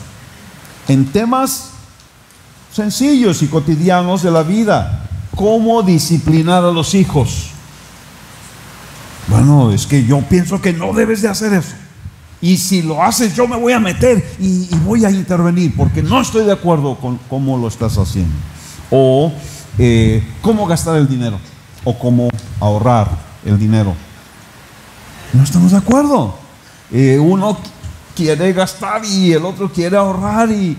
en temas sencillos y cotidianos de la vida. ¿Cómo disciplinar a los hijos? Bueno, es que yo pienso que no debes de hacer eso, y si lo haces yo me voy a meter y voy a intervenir porque no estoy de acuerdo con cómo lo estás haciendo. O cómo gastar el dinero, o cómo ahorrar el dinero. No estamos de acuerdo. Uno quiere gastar y el otro quiere ahorrar. Y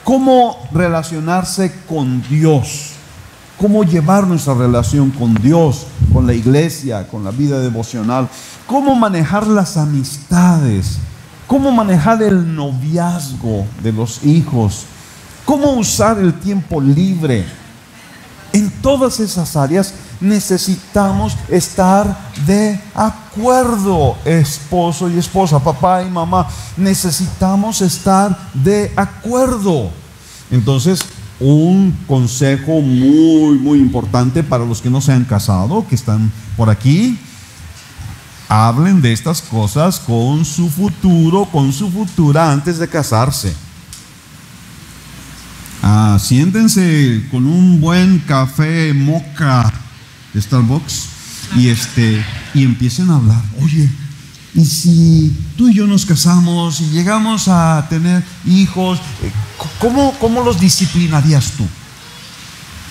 cómo relacionarse con Dios, cómo llevar nuestra relación con Dios, con la iglesia, con la vida devocional, cómo manejar las amistades, cómo manejar el noviazgo de los hijos, cómo usar el tiempo libre. En todas esas áreas necesitamos estar de acuerdo, esposo y esposa, papá y mamá, necesitamos estar de acuerdo. Entonces, un consejo muy, muy importante para los que no se han casado, que están por aquí: hablen de estas cosas con su futuro, con su futura, antes de casarse. Siéntense con un buen café mocha de Starbucks y empiecen a hablar. Oye, ¿y si tú y yo nos casamos y llegamos a tener hijos, cómo los disciplinarías tú?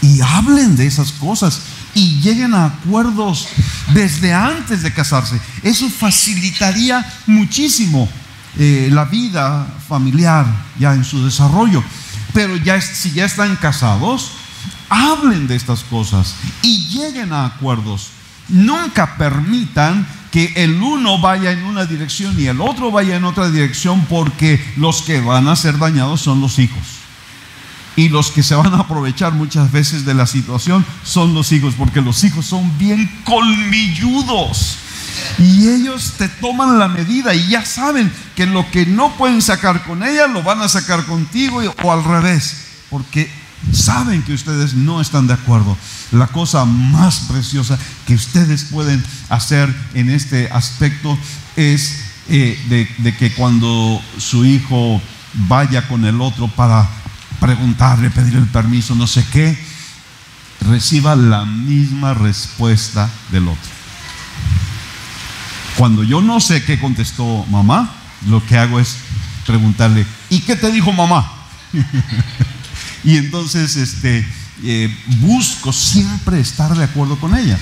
Y hablen de esas cosas y lleguen a acuerdos desde antes de casarse. Eso facilitaría muchísimo la vida familiar ya en su desarrollo. Pero si ya están casados, hablen de estas cosas y lleguen a acuerdos. Nunca permitan que el uno vaya en una dirección y el otro vaya en otra dirección, porque los que van a ser dañados son los hijos. Y los que se van a aprovechar muchas veces de la situación son los hijos, porque los hijos son bien colmilludos. Y ellos te toman la medida y ya saben que lo que no pueden sacar con ella lo van a sacar contigo, o al revés, porque saben que ustedes no están de acuerdo. La cosa más preciosa que ustedes pueden hacer en este aspecto es de que cuando su hijo vaya con el otro para preguntarle, pedir el permiso, no sé qué, reciba la misma respuesta del otro. Cuando yo no sé qué contestó mamá, lo que hago es preguntarle, ¿y qué te dijo mamá? Y entonces busco siempre estar de acuerdo con ella.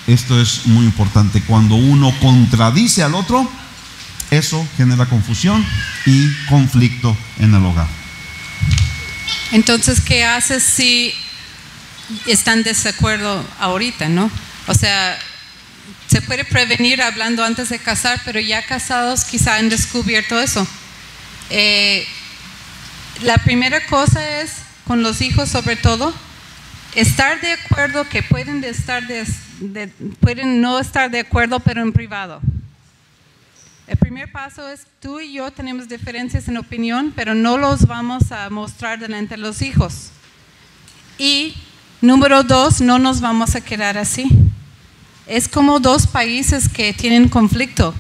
Esto es muy importante. Cuando uno contradice al otro, eso genera confusión y conflicto en el hogar. Entonces, ¿qué haces si están en desacuerdo ahorita, no? O sea, se puede prevenir hablando antes de casar, pero ya casados quizá han descubierto eso. La primera cosa es, con los hijos sobre todo, estar de acuerdo que pueden no estar de acuerdo, pero en privado. El primer paso es, tú y yo tenemos diferencias en opinión, pero no los vamos a mostrar delante de los hijos. Y número 2, no nos vamos a quedar así. Es como dos países que tienen conflicto.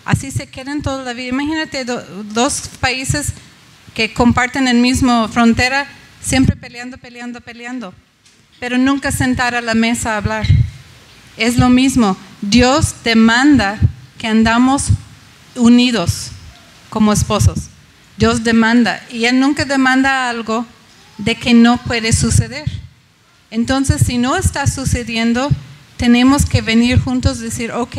Así se quedan toda la vida. Imagínate dos países que comparten el mismo frontera, siempre peleando, pero nunca sentar a la mesa a hablar. Es lo mismo. Dios demanda que andamos unidos como esposos. Dios demanda, y Él nunca demanda algo de que no puede suceder. Entonces, si no está sucediendo, tenemos que venir juntos y decir, ok,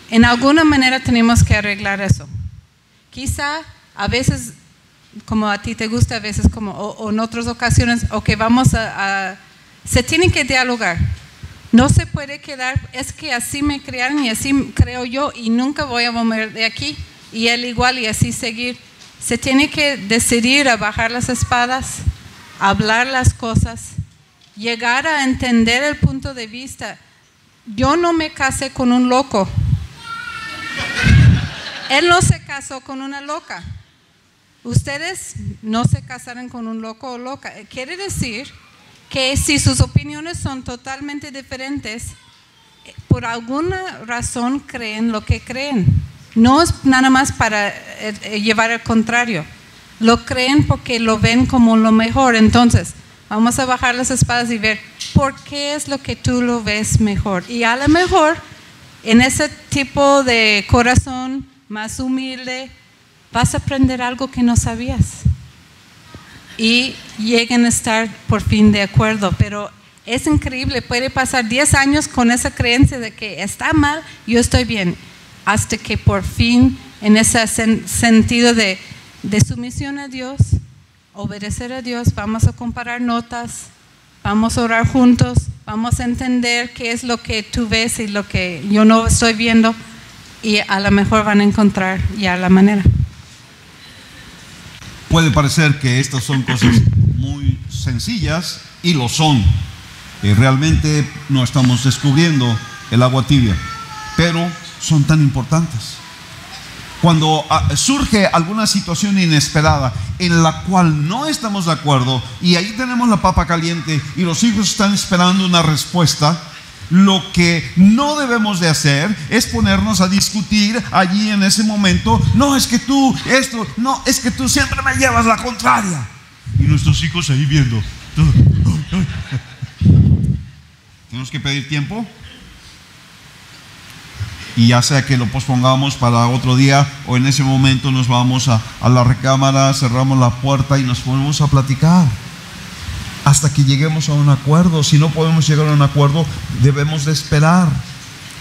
en alguna manera tenemos que arreglar eso. Quizá a veces, como a ti te gusta, a veces o en otras ocasiones, ok, se tiene que dialogar. No se puede quedar, es que así me criaron y así creo yo y nunca voy a mover de aquí, y él igual, y así seguir. Se tiene que decidir a bajar las espadas, hablar las cosas, llegar a entender el punto de vista. Yo no me casé con un loco. Él no se casó con una loca. Ustedes no se casaron con un loco o loca. Quiere decir que si sus opiniones son totalmente diferentes, por alguna razón creen lo que creen. No es nada más para llevar al contrario. Lo creen porque lo ven como lo mejor. Entonces, vamos a bajar las espadas y ver por qué es lo que tú lo ves mejor. Y a lo mejor, en ese tipo de corazón más humilde, vas a aprender algo que no sabías. Y lleguen a estar por fin de acuerdo. Pero es increíble, puede pasar 10 años con esa creencia de que está mal, yo estoy bien, hasta que por fin, en ese sentido de sumisión a Dios, obedecer a Dios, vamos a comparar notas, vamos a orar juntos, vamos a entender qué es lo que tú ves y lo que yo no estoy viendo, y a lo mejor van a encontrar ya la manera. Puede parecer que estas son cosas muy sencillas, y lo son. Realmente no estamos descubriendo el agua tibia, pero son tan importantes. Cuando surge alguna situación inesperada en la cual no estamos de acuerdo, y ahí tenemos la papa caliente y los hijos están esperando una respuesta, lo que no debemos de hacer es ponernos a discutir allí en ese momento. No, es que tú esto, no, es que tú siempre me llevas la contraria. Y nuestros hijos ahí viendo. Tenemos que pedir tiempo, y ya sea que lo pospongamos para otro día, o en ese momento nos vamos a la recámara, cerramos la puerta y nos ponemos a platicar hasta que lleguemos a un acuerdo. Si no podemos llegar a un acuerdo, debemos de esperar,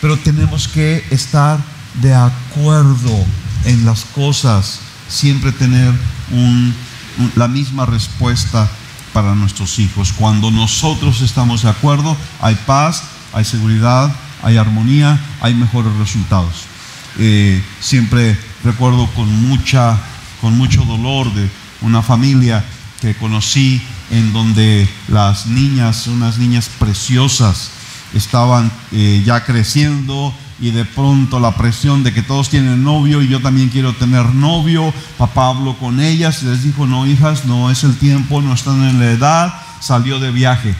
pero tenemos que estar de acuerdo en las cosas, siempre tener la misma respuesta para nuestros hijos. Cuando nosotros estamos de acuerdo, hay paz, hay seguridad, hay armonía, hay mejores resultados. Siempre recuerdo con mucho dolor de una familia que conocí, en donde unas niñas preciosas, estaban ya creciendo y de pronto la presión de que todos tienen novio y yo también quiero tener novio. Papá habló con ellas y les dijo: no, hijas, no es el tiempo, no están en la edad. Salió de viaje.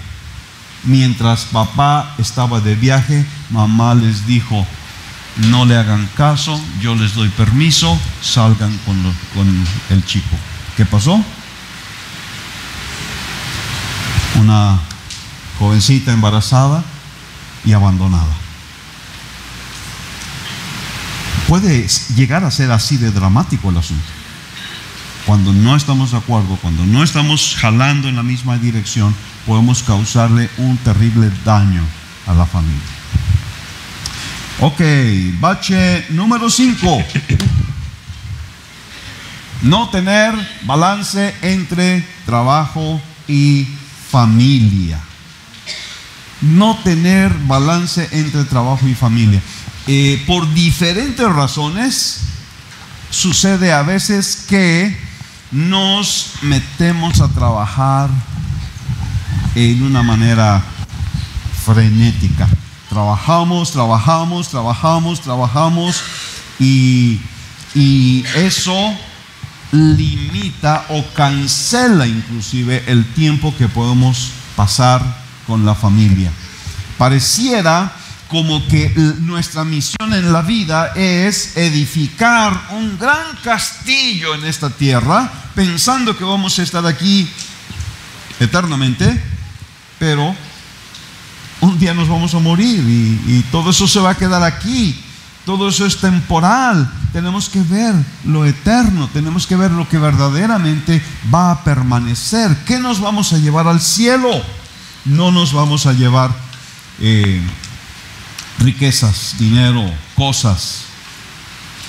Mientras papá estaba de viaje, mamá les dijo: no le hagan caso, yo les doy permiso, salgan con el chico. ¿Qué pasó? Una jovencita embarazada y abandonada. Puede llegar a ser así de dramático el asunto. Cuando no estamos de acuerdo, cuando no estamos jalando en la misma dirección, podemos causarle un terrible daño a la familia. Ok, bache número 5. No tener balance entre trabajo y familia. No tener balance entre trabajo y familia. Por diferentes razones sucede a veces que nos metemos a trabajar en una manera frenética. Trabajamos y eso limita o cancela inclusive el tiempo que podemos pasar con la familia. Pareciera como que nuestra misión en la vida es edificar un gran castillo en esta tierra, pensando que vamos a estar aquí eternamente, pero un día nos vamos a morir y todo eso se va a quedar aquí. Todo eso es temporal. Tenemos que ver lo eterno, tenemos que ver lo que verdaderamente va a permanecer. ¿Qué nos vamos a llevar al cielo? No nos vamos a llevar riquezas, dinero, cosas.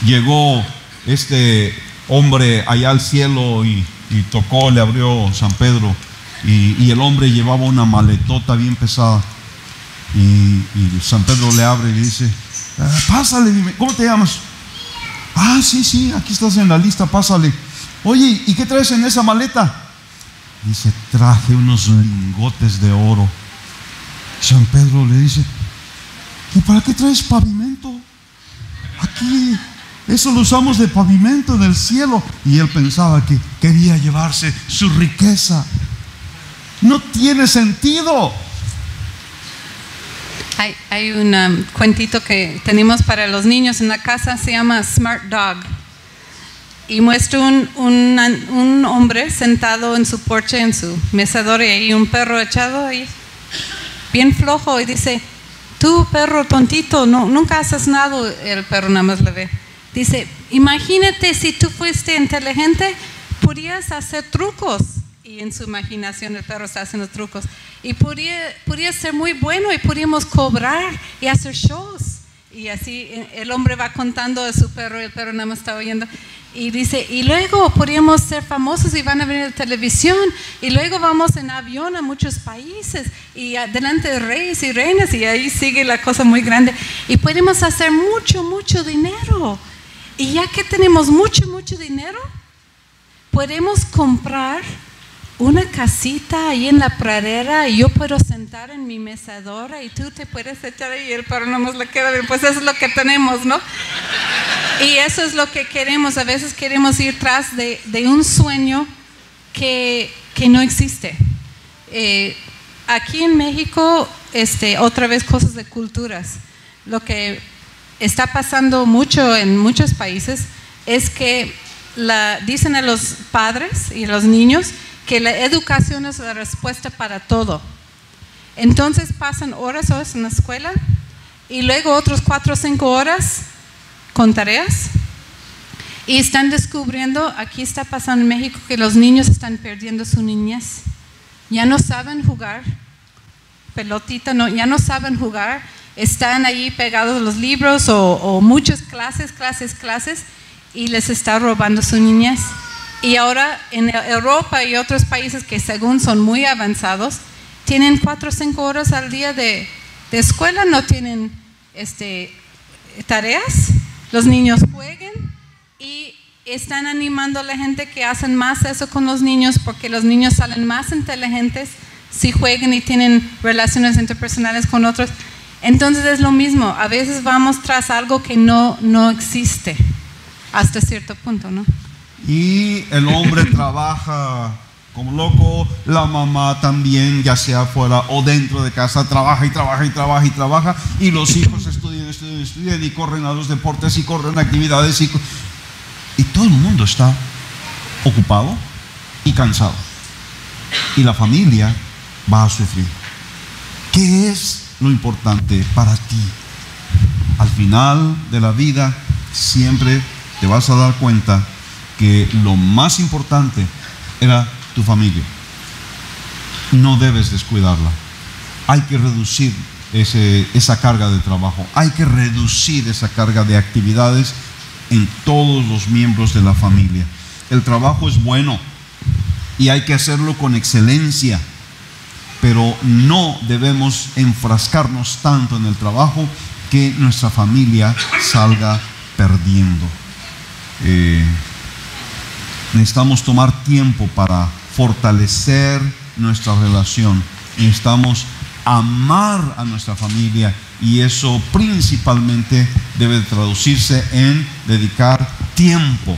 Llegó este hombre allá al cielo y tocó, le abrió San Pedro y el hombre llevaba una maletota bien pesada y San Pedro le abre y le dice: pásale, dime, ¿cómo te llamas? Ah, sí, aquí estás en la lista, pásale. Oye, ¿y qué traes en esa maleta? Dice: traje unos lingotes de oro. San Pedro le dice: ¿y para qué traes pavimento? Aquí, eso lo usamos de pavimento en el cielo. Y él pensaba que quería llevarse su riqueza. No tiene sentido. Hay un cuentito que tenemos para los niños en la casa, se llama Smart Dog. Y muestra un hombre sentado en su porche, en su mecedor, y hay un perro echado ahí, bien flojo, y dice: tú, perro tontito, nunca haces nada. El perro nada más le ve. Dice: imagínate si tú fuiste inteligente, podrías hacer trucos. Y en su imaginación el perro está haciendo trucos. Y podría ser muy bueno y podríamos cobrar y hacer shows. Y así el hombre va contando a su perro y el perro nada más está oyendo. Y dice: y luego podríamos ser famosos y van a venir a la televisión. Y luego vamos en avión a muchos países. Y delante de reyes y reinas. Y ahí sigue la cosa muy grande. Y podemos hacer mucho dinero. Y ya que tenemos mucho dinero, podemos comprar una casita ahí en la pradera y yo puedo sentar en mi mecedora y tú te puedes echar ahí y el perro nomás le queda bien. Pues eso es lo que tenemos, ¿no? Y eso es lo que queremos. A veces queremos ir tras de un sueño que no existe. Aquí en México, otra vez cosas de culturas. Lo que está pasando mucho en muchos países es que dicen a los padres y a los niños que la educación es la respuesta para todo. Entonces pasan horas en la escuela y luego otros 4 o 5 horas con tareas y están descubriendo, aquí está pasando en México, que los niños están perdiendo su niñez. Ya no saben jugar pelotita, ya no saben jugar, están ahí pegados a los libros o muchas clases y les está robando su niñez. Y ahora en Europa y otros países que según son muy avanzados, tienen 4 o 5 horas al día de escuela, no tienen tareas, los niños juegan y están animando a la gente que hacen más eso con los niños porque los niños salen más inteligentes si juegan y tienen relaciones interpersonales con otros. Entonces es lo mismo, a veces vamos tras algo que no existe hasta cierto punto, ¿no? Y el hombre trabaja como loco, la mamá también, ya sea fuera o dentro de casa, trabaja y trabaja y trabaja y trabaja, y los hijos estudian y corren a los deportes y corren a actividades y todo el mundo está ocupado y cansado. Y la familia va a sufrir. ¿Qué es lo importante para ti? Al final de la vida siempre te vas a dar cuenta que lo más importante era tu familia. No debes descuidarla. Hay que reducir esa carga de trabajo. Hay que reducir esa carga de actividades en todos los miembros de la familia. El trabajo es bueno y hay que hacerlo con excelencia, pero no debemos enfrascarnos tanto en el trabajo que nuestra familia salga perdiendo. Necesitamos tomar tiempo para fortalecer nuestra relación. Necesitamos amar a nuestra familia, y eso principalmente debe traducirse en dedicar tiempo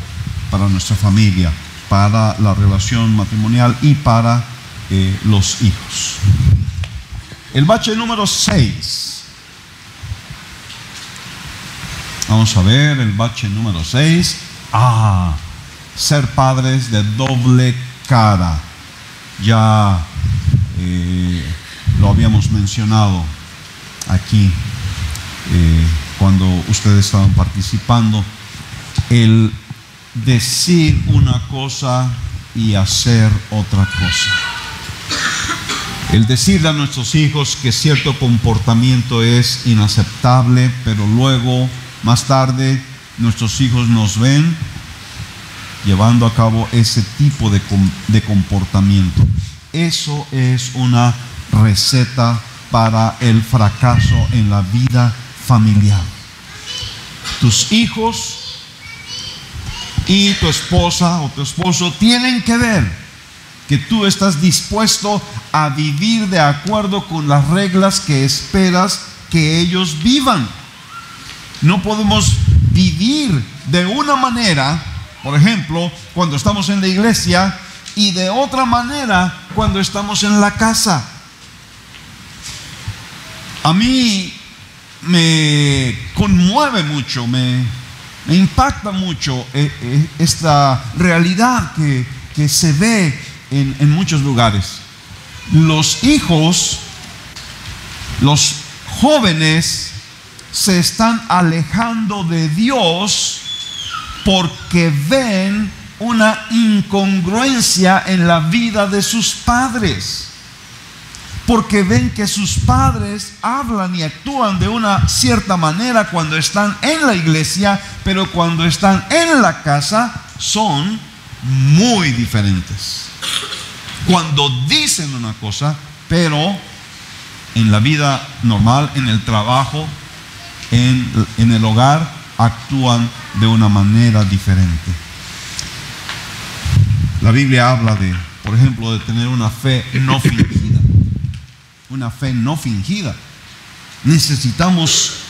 para nuestra familia, para la relación matrimonial y para los hijos. El bache número 6. Vamos a ver el bache número 6. Ser padres de doble cara. Ya lo habíamos mencionado aquí cuando ustedes estaban participando. El decir una cosa y hacer otra cosa. El decirle a nuestros hijos que cierto comportamiento es inaceptable, pero luego, más tarde, nuestros hijos nos ven llevando a cabo ese tipo de comportamiento. Eso es una receta para el fracaso en la vida familiar. Tus hijos y tu esposa o tu esposo tienen que ver que tú estás dispuesto a vivir de acuerdo con las reglas que esperas que ellos vivan. No podemos vivir de una manera, por ejemplo, cuando estamos en la iglesia, y de otra manera cuando estamos en la casa. A mí me conmueve mucho, me impacta mucho esta realidad que se ve en muchos lugares. Los hijos, los jóvenes se están alejando de Dios porque ven una incongruencia en la vida de sus padres, porque ven que sus padres hablan y actúan de una cierta manera cuando están en la iglesia, pero cuando están en la casa son muy diferentes. Cuando dicen una cosa, pero en la vida normal, en el trabajo, en el hogar, actúan de una manera diferente. La Biblia habla de, por ejemplo, de tener una fe no fingida. Una fe no fingida. Necesitamos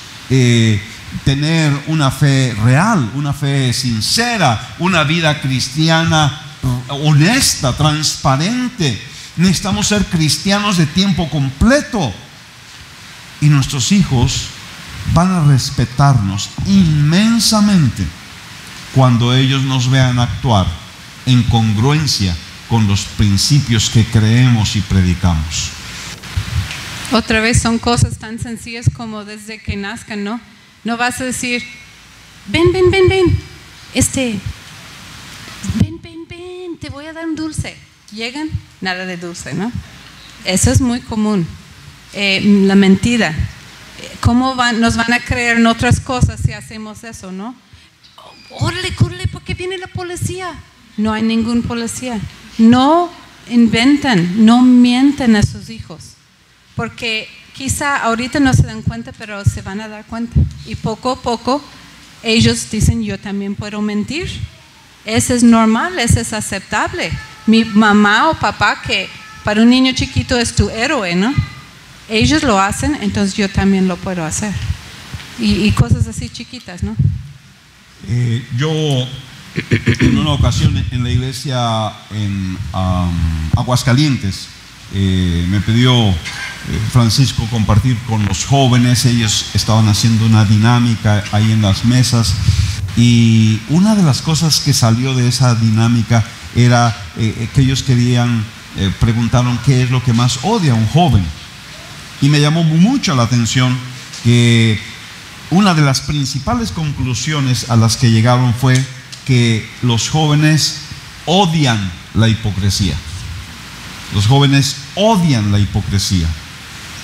tener una fe real, una fe sincera, una vida cristiana honesta, transparente. Necesitamos ser cristianos de tiempo completo. Y nuestros hijos van a respetarnos inmensamente cuando ellos nos vean actuar en congruencia con los principios que creemos y predicamos. Otra vez son cosas tan sencillas como desde que nazcan, ¿no? No vas a decir, ven, ven, te voy a dar un dulce. Llegan, nada de dulce, ¿no? Eso es muy común. La mentira. ¿Cómo nos van a creer en otras cosas si hacemos eso, no? Órale, córrele, porque viene la policía. No hay ningún policía. No inventan, no mienten a sus hijos. Porque quizá ahorita no se dan cuenta, pero se van a dar cuenta. Y poco a poco ellos dicen, yo también puedo mentir. Eso es normal, eso es aceptable. Mi mamá o papá, que para un niño chiquito es tu héroe, ¿no? ellos lo hacen, entonces yo también lo puedo hacer. Y cosas así chiquitas, ¿no? Yo en una ocasión en la iglesia en Aguascalientes me pidió Francisco compartir con los jóvenes. Ellos estaban haciendo una dinámica ahí en las mesas, y una de las cosas que salió de esa dinámica era que ellos preguntaron qué es lo que más odia a un joven, y me llamó mucho la atención que una de las principales conclusiones a las que llegaron fue que los jóvenes odian la hipocresía. Los jóvenes odian la hipocresía.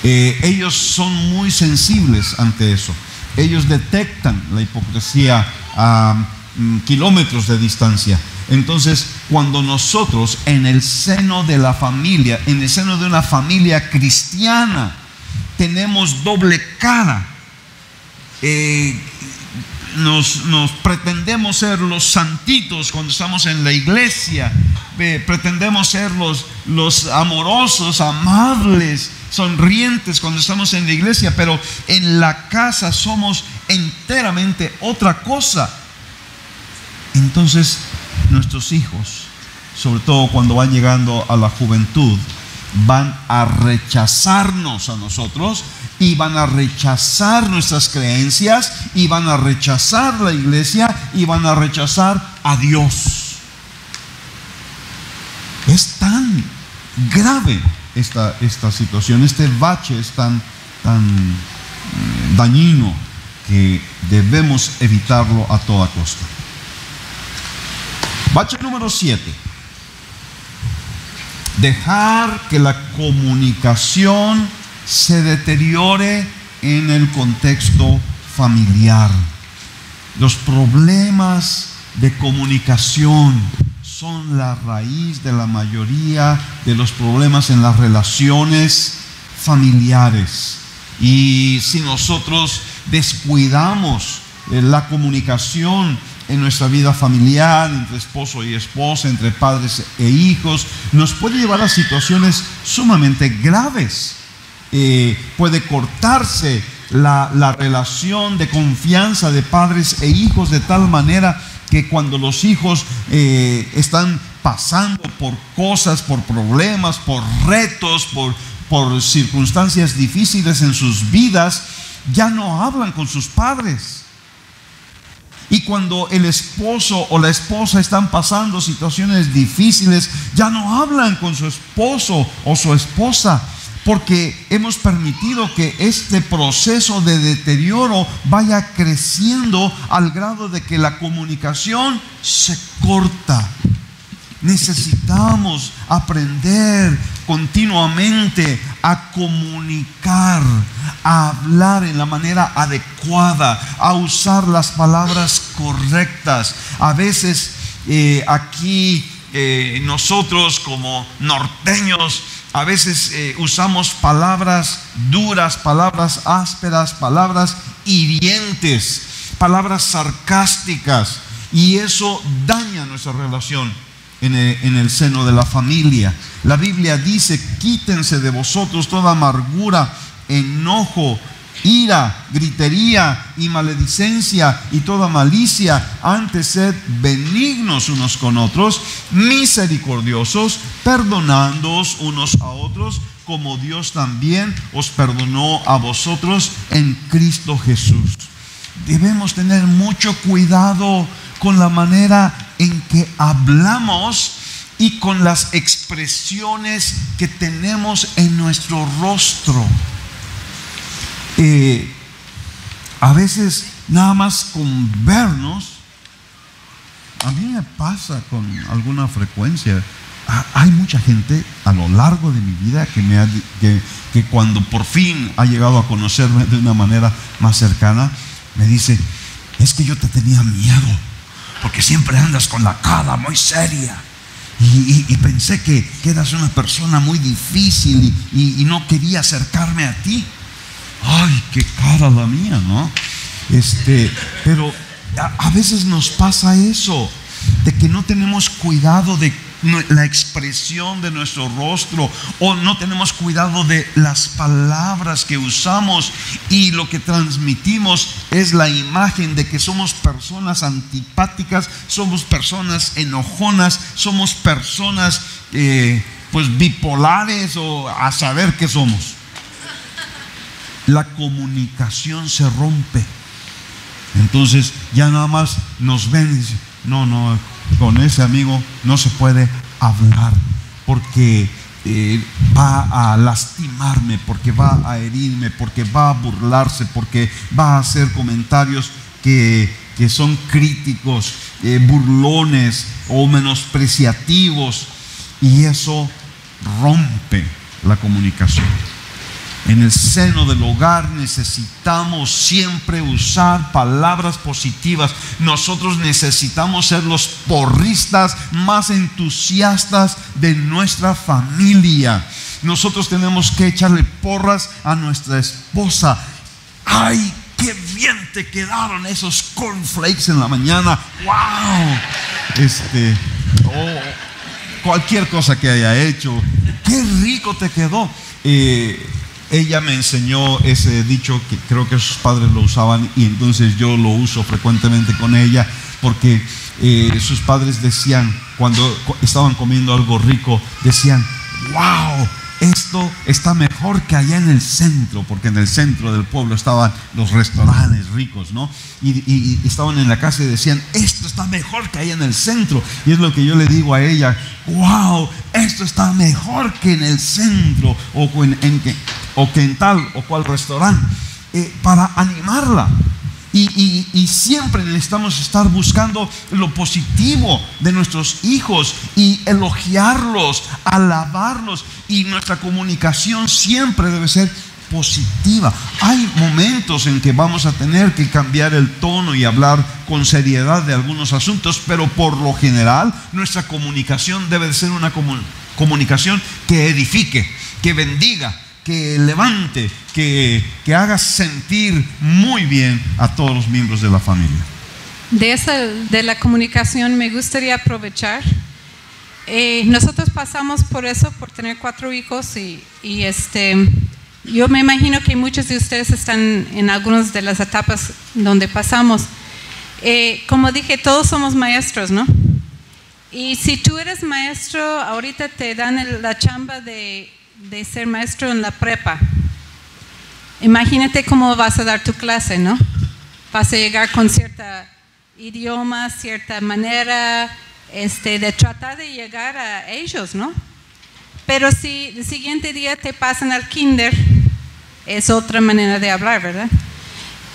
Ellos son muy sensibles ante eso. Ellos detectan la hipocresía a kilómetros de distancia. Entonces, cuando nosotros en el seno de la familia, en el seno de una familia cristiana, tenemos doble cara, nos pretendemos ser los santitos cuando estamos en la iglesia, pretendemos ser los amorosos, amables, sonrientes cuando estamos en la iglesia, pero en la casa somos enteramente otra cosa. Entonces nuestros hijos, sobre todo cuando van llegando a la juventud, van a rechazarnos a nosotros, y van a rechazar nuestras creencias, y van a rechazar la iglesia, y van a rechazar a Dios. Es tan grave esta situación, este bache es tan dañino que debemos evitarlo a toda costa. Bache número 7. Dejar que la comunicación se deteriore en el contexto familiar. Los problemas de comunicación son la raíz de la mayoría de los problemas en las relaciones familiares. Y si nosotros descuidamos la comunicación en nuestra vida familiar, entre esposo y esposa, entre padres e hijos, nos puede llevar a situaciones sumamente graves. Puede cortarse la relación de confianza de padres e hijos, de tal manera que cuando los hijos están pasando por cosas, por problemas, por retos, por circunstancias difíciles en sus vidas, ya no hablan con sus padres. Y cuando el esposo o la esposa están pasando situaciones difíciles, ya no hablan con su esposo o su esposa, porque hemos permitido que este proceso de deterioro vaya creciendo al grado de que la comunicación se corta. Necesitamos aprender continuamente a comunicar, a hablar en la manera adecuada, a usar las palabras correctas. A veces aquí nosotros como norteños, a veces usamos palabras duras, palabras ásperas, palabras hirientes, palabras sarcásticas, y eso daña nuestra relación en el seno de la familia. La Biblia dice: quítense de vosotros toda amargura, enojo, ira, gritería y maledicencia y toda malicia. Antes sed benignos unos con otros, misericordiosos, perdonándoos unos a otros, como Dios también os perdonó a vosotros en Cristo Jesús. Debemos tener mucho cuidado con la manera en que hablamos y con las expresiones que tenemos en nuestro rostro. A veces nada más con vernos, a mí me pasa con alguna frecuencia. Hay mucha gente a lo largo de mi vida que cuando por fin ha llegado a conocerme de una manera más cercana, me dice: es que yo te tenía miedo, porque siempre andas con la cara muy seria, y pensé que eras una persona muy difícil y no quería acercarme a ti. Ay, qué cara la mía, ¿no? Pero a veces nos pasa eso, de que no tenemos cuidado de la expresión de nuestro rostro, o no tenemos cuidado de las palabras que usamos, y lo que transmitimos es la imagen de que somos personas antipáticas, somos personas enojonas, somos personas pues bipolares, o a saber qué somos. La comunicación se rompe. Entonces ya nada más nos ven y dicen: no, con ese amigo no se puede hablar, porque va a lastimarme, porque va a herirme, porque va a burlarse, porque va a hacer comentarios que son críticos, burlones o menospreciativos, y eso rompe la comunicación. En el seno del hogar necesitamos siempre usar palabras positivas. Nosotros necesitamos ser los porristas más entusiastas de nuestra familia. Nosotros tenemos que echarle porras a nuestra esposa. ¡Ay, qué bien te quedaron esos cornflakes en la mañana! ¡Wow! Cualquier cosa que haya hecho, ¡qué rico te quedó! Ella me enseñó ese dicho, que creo que sus padres lo usaban, y entonces yo lo uso frecuentemente con ella, porque sus padres decían, cuando estaban comiendo algo rico, decían: ¡wow! Esto está mejor que allá en el centro, porque en el centro del pueblo estaban los restaurantes ricos, ¿no? Y estaban en la casa y decían: esto está mejor que allá en el centro. Y es lo que yo le digo a ella: ¡wow! Esto está mejor que en el centro, o que en tal o cual restaurante, para animarla. Y siempre necesitamos estar buscando lo positivo de nuestros hijos y elogiarlos, alabarlos, y nuestra comunicación siempre debe ser positiva. Hay momentos en que vamos a tener que cambiar el tono y hablar con seriedad de algunos asuntos, pero por lo general nuestra comunicación debe ser una comunicación que edifique, que bendiga, que levante, que haga sentir muy bien a todos los miembros de la familia. De la comunicación me gustaría aprovechar. Nosotros pasamos por eso, por tener 4 hijos, y yo me imagino que muchos de ustedes están en algunas de las etapas donde pasamos. Como dije, todos somos maestros, ¿no? Y si tú eres maestro, ahorita te dan la chamba de ser maestro en la prepa. Imagínate cómo vas a dar tu clase, ¿no? Vas a llegar con cierta idioma, cierta manera de tratar de llegar a ellos, ¿no? Pero si el siguiente día te pasan al kinder, es otra manera de hablar, ¿verdad?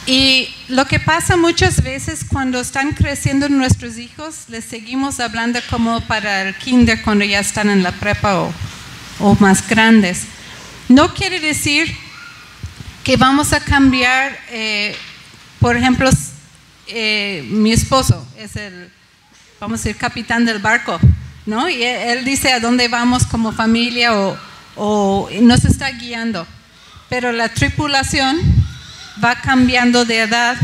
Y lo que pasa muchas veces cuando están creciendo nuestros hijos, les seguimos hablando como para el kinder cuando ya están en la prepa o más grandes. No quiere decir que vamos a cambiar. Por ejemplo, mi esposo es vamos a decir, capitán del barco, ¿no? Y él dice a dónde vamos como familia, o nos está guiando. Pero la tripulación va cambiando de edad,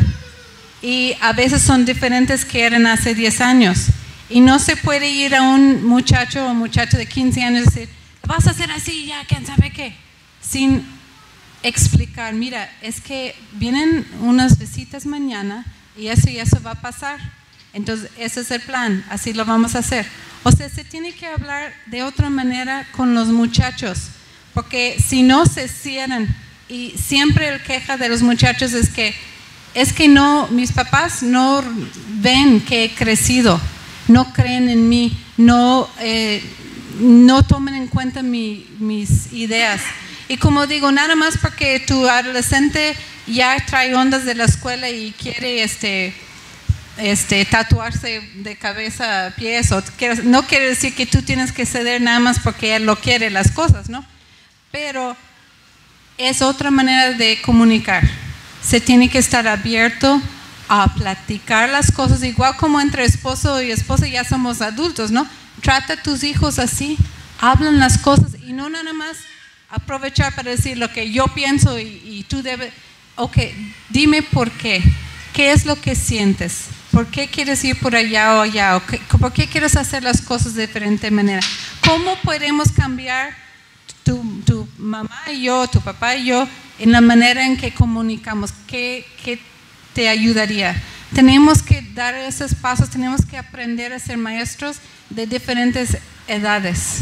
y a veces son diferentes que eran hace 10 años. Y no se puede ir a un muchacho o muchacha de 15 años y decir: vas a hacer así, ya, quién sabe qué, sin explicar: mira, es que vienen unas visitas mañana y eso va a pasar, entonces ese es el plan, así lo vamos a hacer. O sea, se tiene que hablar de otra manera con los muchachos, porque si no se cierran, y siempre el queja de los muchachos es que no, mis papás no ven que he crecido, no creen en mí, no toman en cuenta mis ideas. Y como digo, nada más porque tu adolescente ya trae ondas de la escuela y quiere tatuarse de cabeza a pies, no quiere decir que tú tienes que ceder nada más porque él lo quiere las cosas, ¿no? Pero es otra manera de comunicar. Se tiene que estar abierto a platicar las cosas, igual como entre esposo y esposa ya somos adultos, ¿no? Trata a tus hijos así, hablan las cosas, y no nada más aprovechar para decir lo que yo pienso y tú debes. Ok, dime por qué. ¿Qué es lo que sientes? ¿Por qué quieres ir por allá o allá? ¿Por qué quieres hacer las cosas de diferente manera? ¿Cómo podemos cambiar tu mamá y yo, tu papá y yo, en la manera en que comunicamos? ¿Qué te ayudaría? Tenemos que dar esos pasos, tenemos que aprender a ser maestros de diferentes edades.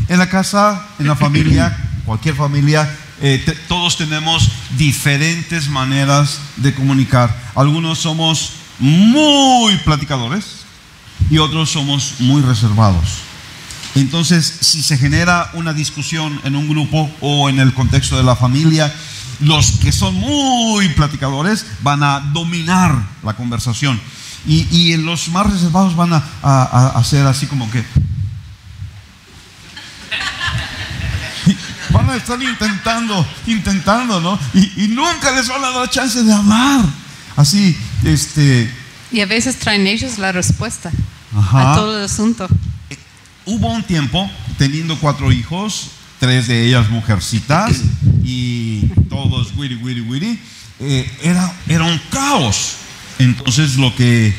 En la casa, en la familia, cualquier familia, todos tenemos diferentes maneras de comunicar. Algunos somos muy platicadores y otros somos muy reservados. Entonces, si se genera una discusión en un grupo o en el contexto de la familia, los que son muy platicadores van a dominar la conversación y los más reservados van a hacer así como que van a estar intentando, ¿no? Y nunca les van a dar chance de hablar. Así, Y a veces traen ellos la respuesta ajá, a todo el asunto. Hubo un tiempo, teniendo 4 hijos, 3 de ellas mujercitas y todos wiri, era un caos. Entonces lo que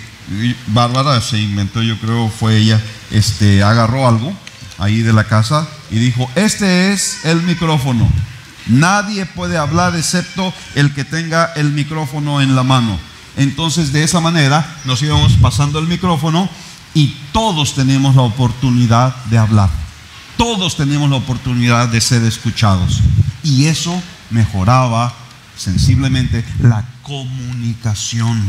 Bárbara se inventó, yo creo fue ella, agarró algo ahí de la casa y dijo: este es el micrófono, nadie puede hablar excepto el que tenga el micrófono en la mano. Entonces de esa manera nos íbamos pasando el micrófono y todos tenemos la oportunidad de hablar, todos tenemos la oportunidad de ser escuchados, y eso mejoraba sensiblemente la comunicación.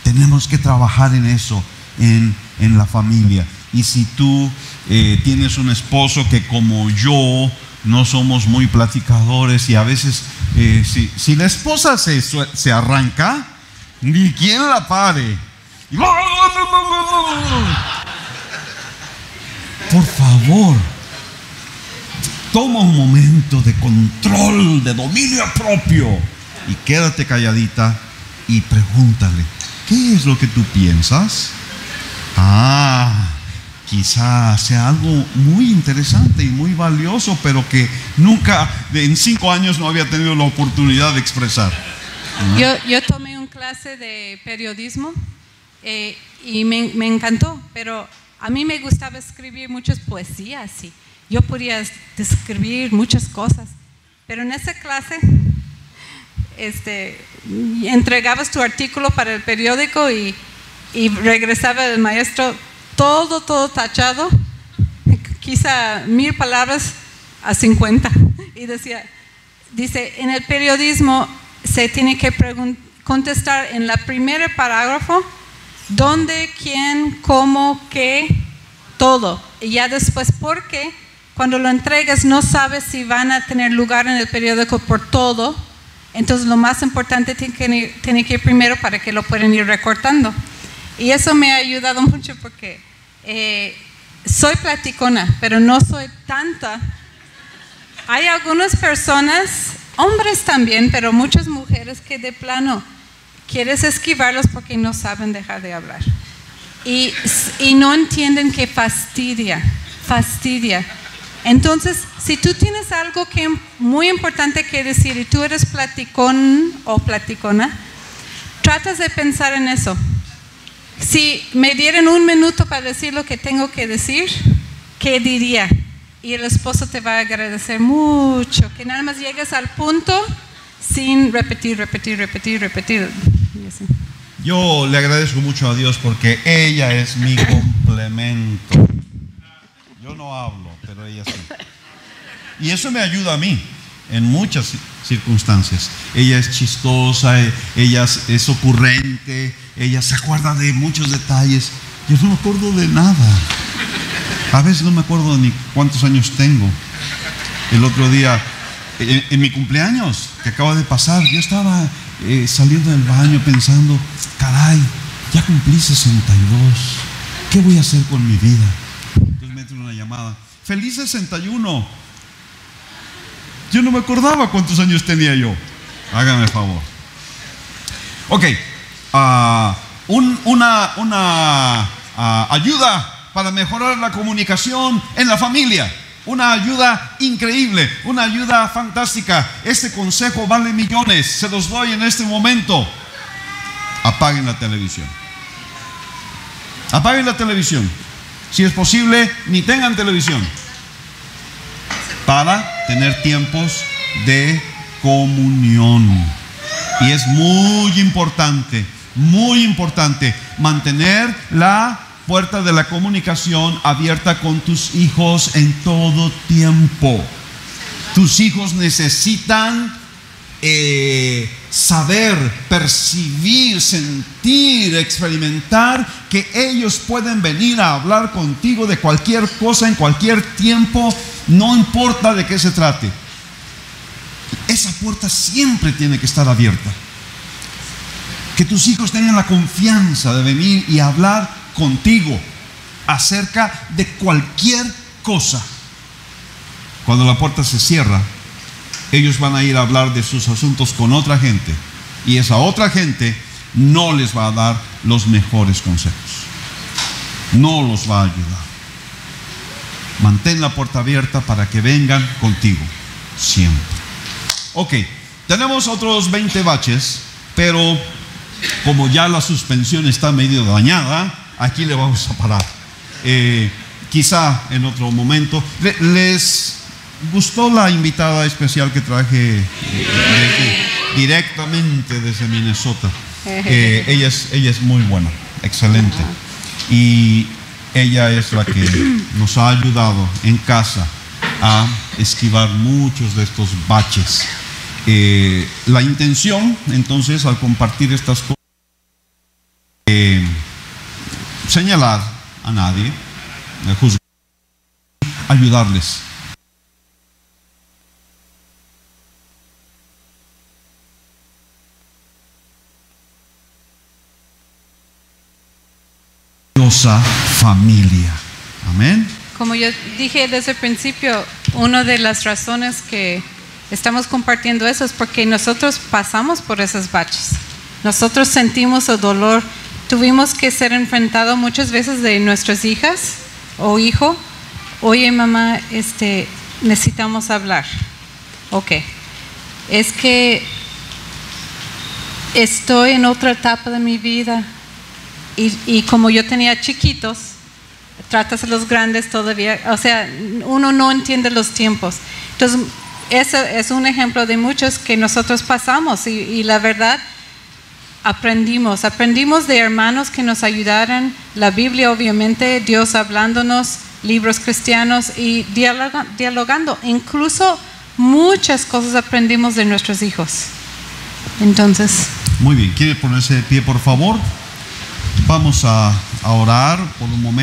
Tenemos que trabajar en eso en la familia. Y si tú tienes un esposo que, como yo, no somos muy platicadores, y a veces si la esposa se arranca, ni quien la pare. Por favor, toma un momento de control, de dominio propio, y quédate calladita y pregúntale: ¿qué es lo que tú piensas? Quizá sea algo muy interesante y muy valioso, pero que nunca, en 5 años, no había tenido la oportunidad de expresar. Yo tomé una clase de periodismo y me encantó, pero a mí me gustaba escribir muchas poesías, sí. Yo podía describir muchas cosas, pero en esa clase entregabas tu artículo para el periódico y regresaba el maestro todo tachado, quizá 1000 palabras a 50, y dice, en el periodismo se tiene que contestar en el primer parágrafo dónde, quién, cómo, qué, todo, y ya después por qué. Cuando lo entregas no sabes si van a tener lugar en el periódico por todo, entonces lo más importante tiene que ir primero para que lo puedan ir recortando. Y eso me ha ayudado mucho porque soy platicona, pero no soy tanta. Hay algunas personas, hombres también, pero muchas mujeres que de plano quieres esquivarlos porque no saben dejar de hablar. Y no entienden que fastidia. Entonces, si tú tienes algo que muy importante que decir y tú eres platicón o platicona, tratas de pensar en eso. Si me dieran 1 minuto para decir lo que tengo que decir, ¿qué diría? Y el esposo te va a agradecer mucho, que nada más llegues al punto sin repetir. Y así. Yo le agradezco mucho a Dios porque ella es mi complemento. Yo no hablo, pero ella sí. Y eso me ayuda a mí en muchas circunstancias. Ella es chistosa, ella es ocurrente, ella se acuerda de muchos detalles. Yo no me acuerdo de nada. A veces no me acuerdo ni cuántos años tengo. El otro día, en mi cumpleaños que acaba de pasar, yo estaba saliendo del baño pensando: caray, ya cumplí 62. ¿Qué voy a hacer con mi vida? Entonces me entró una llamada: ¡Feliz 61! Yo no me acordaba cuántos años tenía yo. Hágame el favor. Ok, una ayuda para mejorar la comunicación en la familia. Una ayuda increíble, una ayuda fantástica. Este consejo vale millones, se los doy en este momento. apaguen la televisión. Apaguen la televisión. Si es posible, ni tengan televisión, para tener tiempos de comunión. Y es muy importante mantener la puerta de la comunicación abierta con tus hijos en todo tiempo. Tus hijos necesitan saber, percibir, sentir, experimentar que ellos pueden venir a hablar contigo de cualquier cosa en cualquier tiempo, no importa de qué se trate. Esa puerta siempre tiene que estar abierta. Que tus hijos tengan la confianza de venir y hablar contigo acerca de cualquier cosa. Cuando la puerta se cierra, ellos van a ir a hablar de sus asuntos con otra gente, y esa otra gente no les va a dar los mejores consejos, no los va a ayudar. Mantén la puerta abierta para que vengan contigo siempre. Ok, tenemos otros 20 baches, pero como ya la suspensión está medio dañada, aquí le vamos a parar. Quizá en otro momento. ¿Les gustó la invitada especial que traje directamente desde Minnesota? Ella es muy buena, excelente. Y ella es la que nos ha ayudado en casa a esquivar muchos de estos baches. La intención, entonces, al compartir estas cosas, señalar a nadie, juzgar, ayudarles. Familia. Amén. Como yo dije desde el principio, una de las razones que estamos compartiendo eso es porque nosotros pasamos por esos baches. Nosotros sentimos el dolor. Tuvimos que ser enfrentados muchas veces de nuestras hijas o hijo. Oye, mamá, necesitamos hablar. Ok. Es que estoy en otra etapa de mi vida. Y como yo tenía chiquitos, tratas a los grandes todavía, o sea, uno no entiende los tiempos. Entonces, ese es un ejemplo de muchos que nosotros pasamos y la verdad, aprendimos de hermanos que nos ayudaran, la Biblia obviamente, Dios hablándonos, libros cristianos y dialogando. Incluso muchas cosas aprendimos de nuestros hijos. Entonces. Muy bien, ¿quiere ponerse de pie, por favor? Vamos a orar por un momento.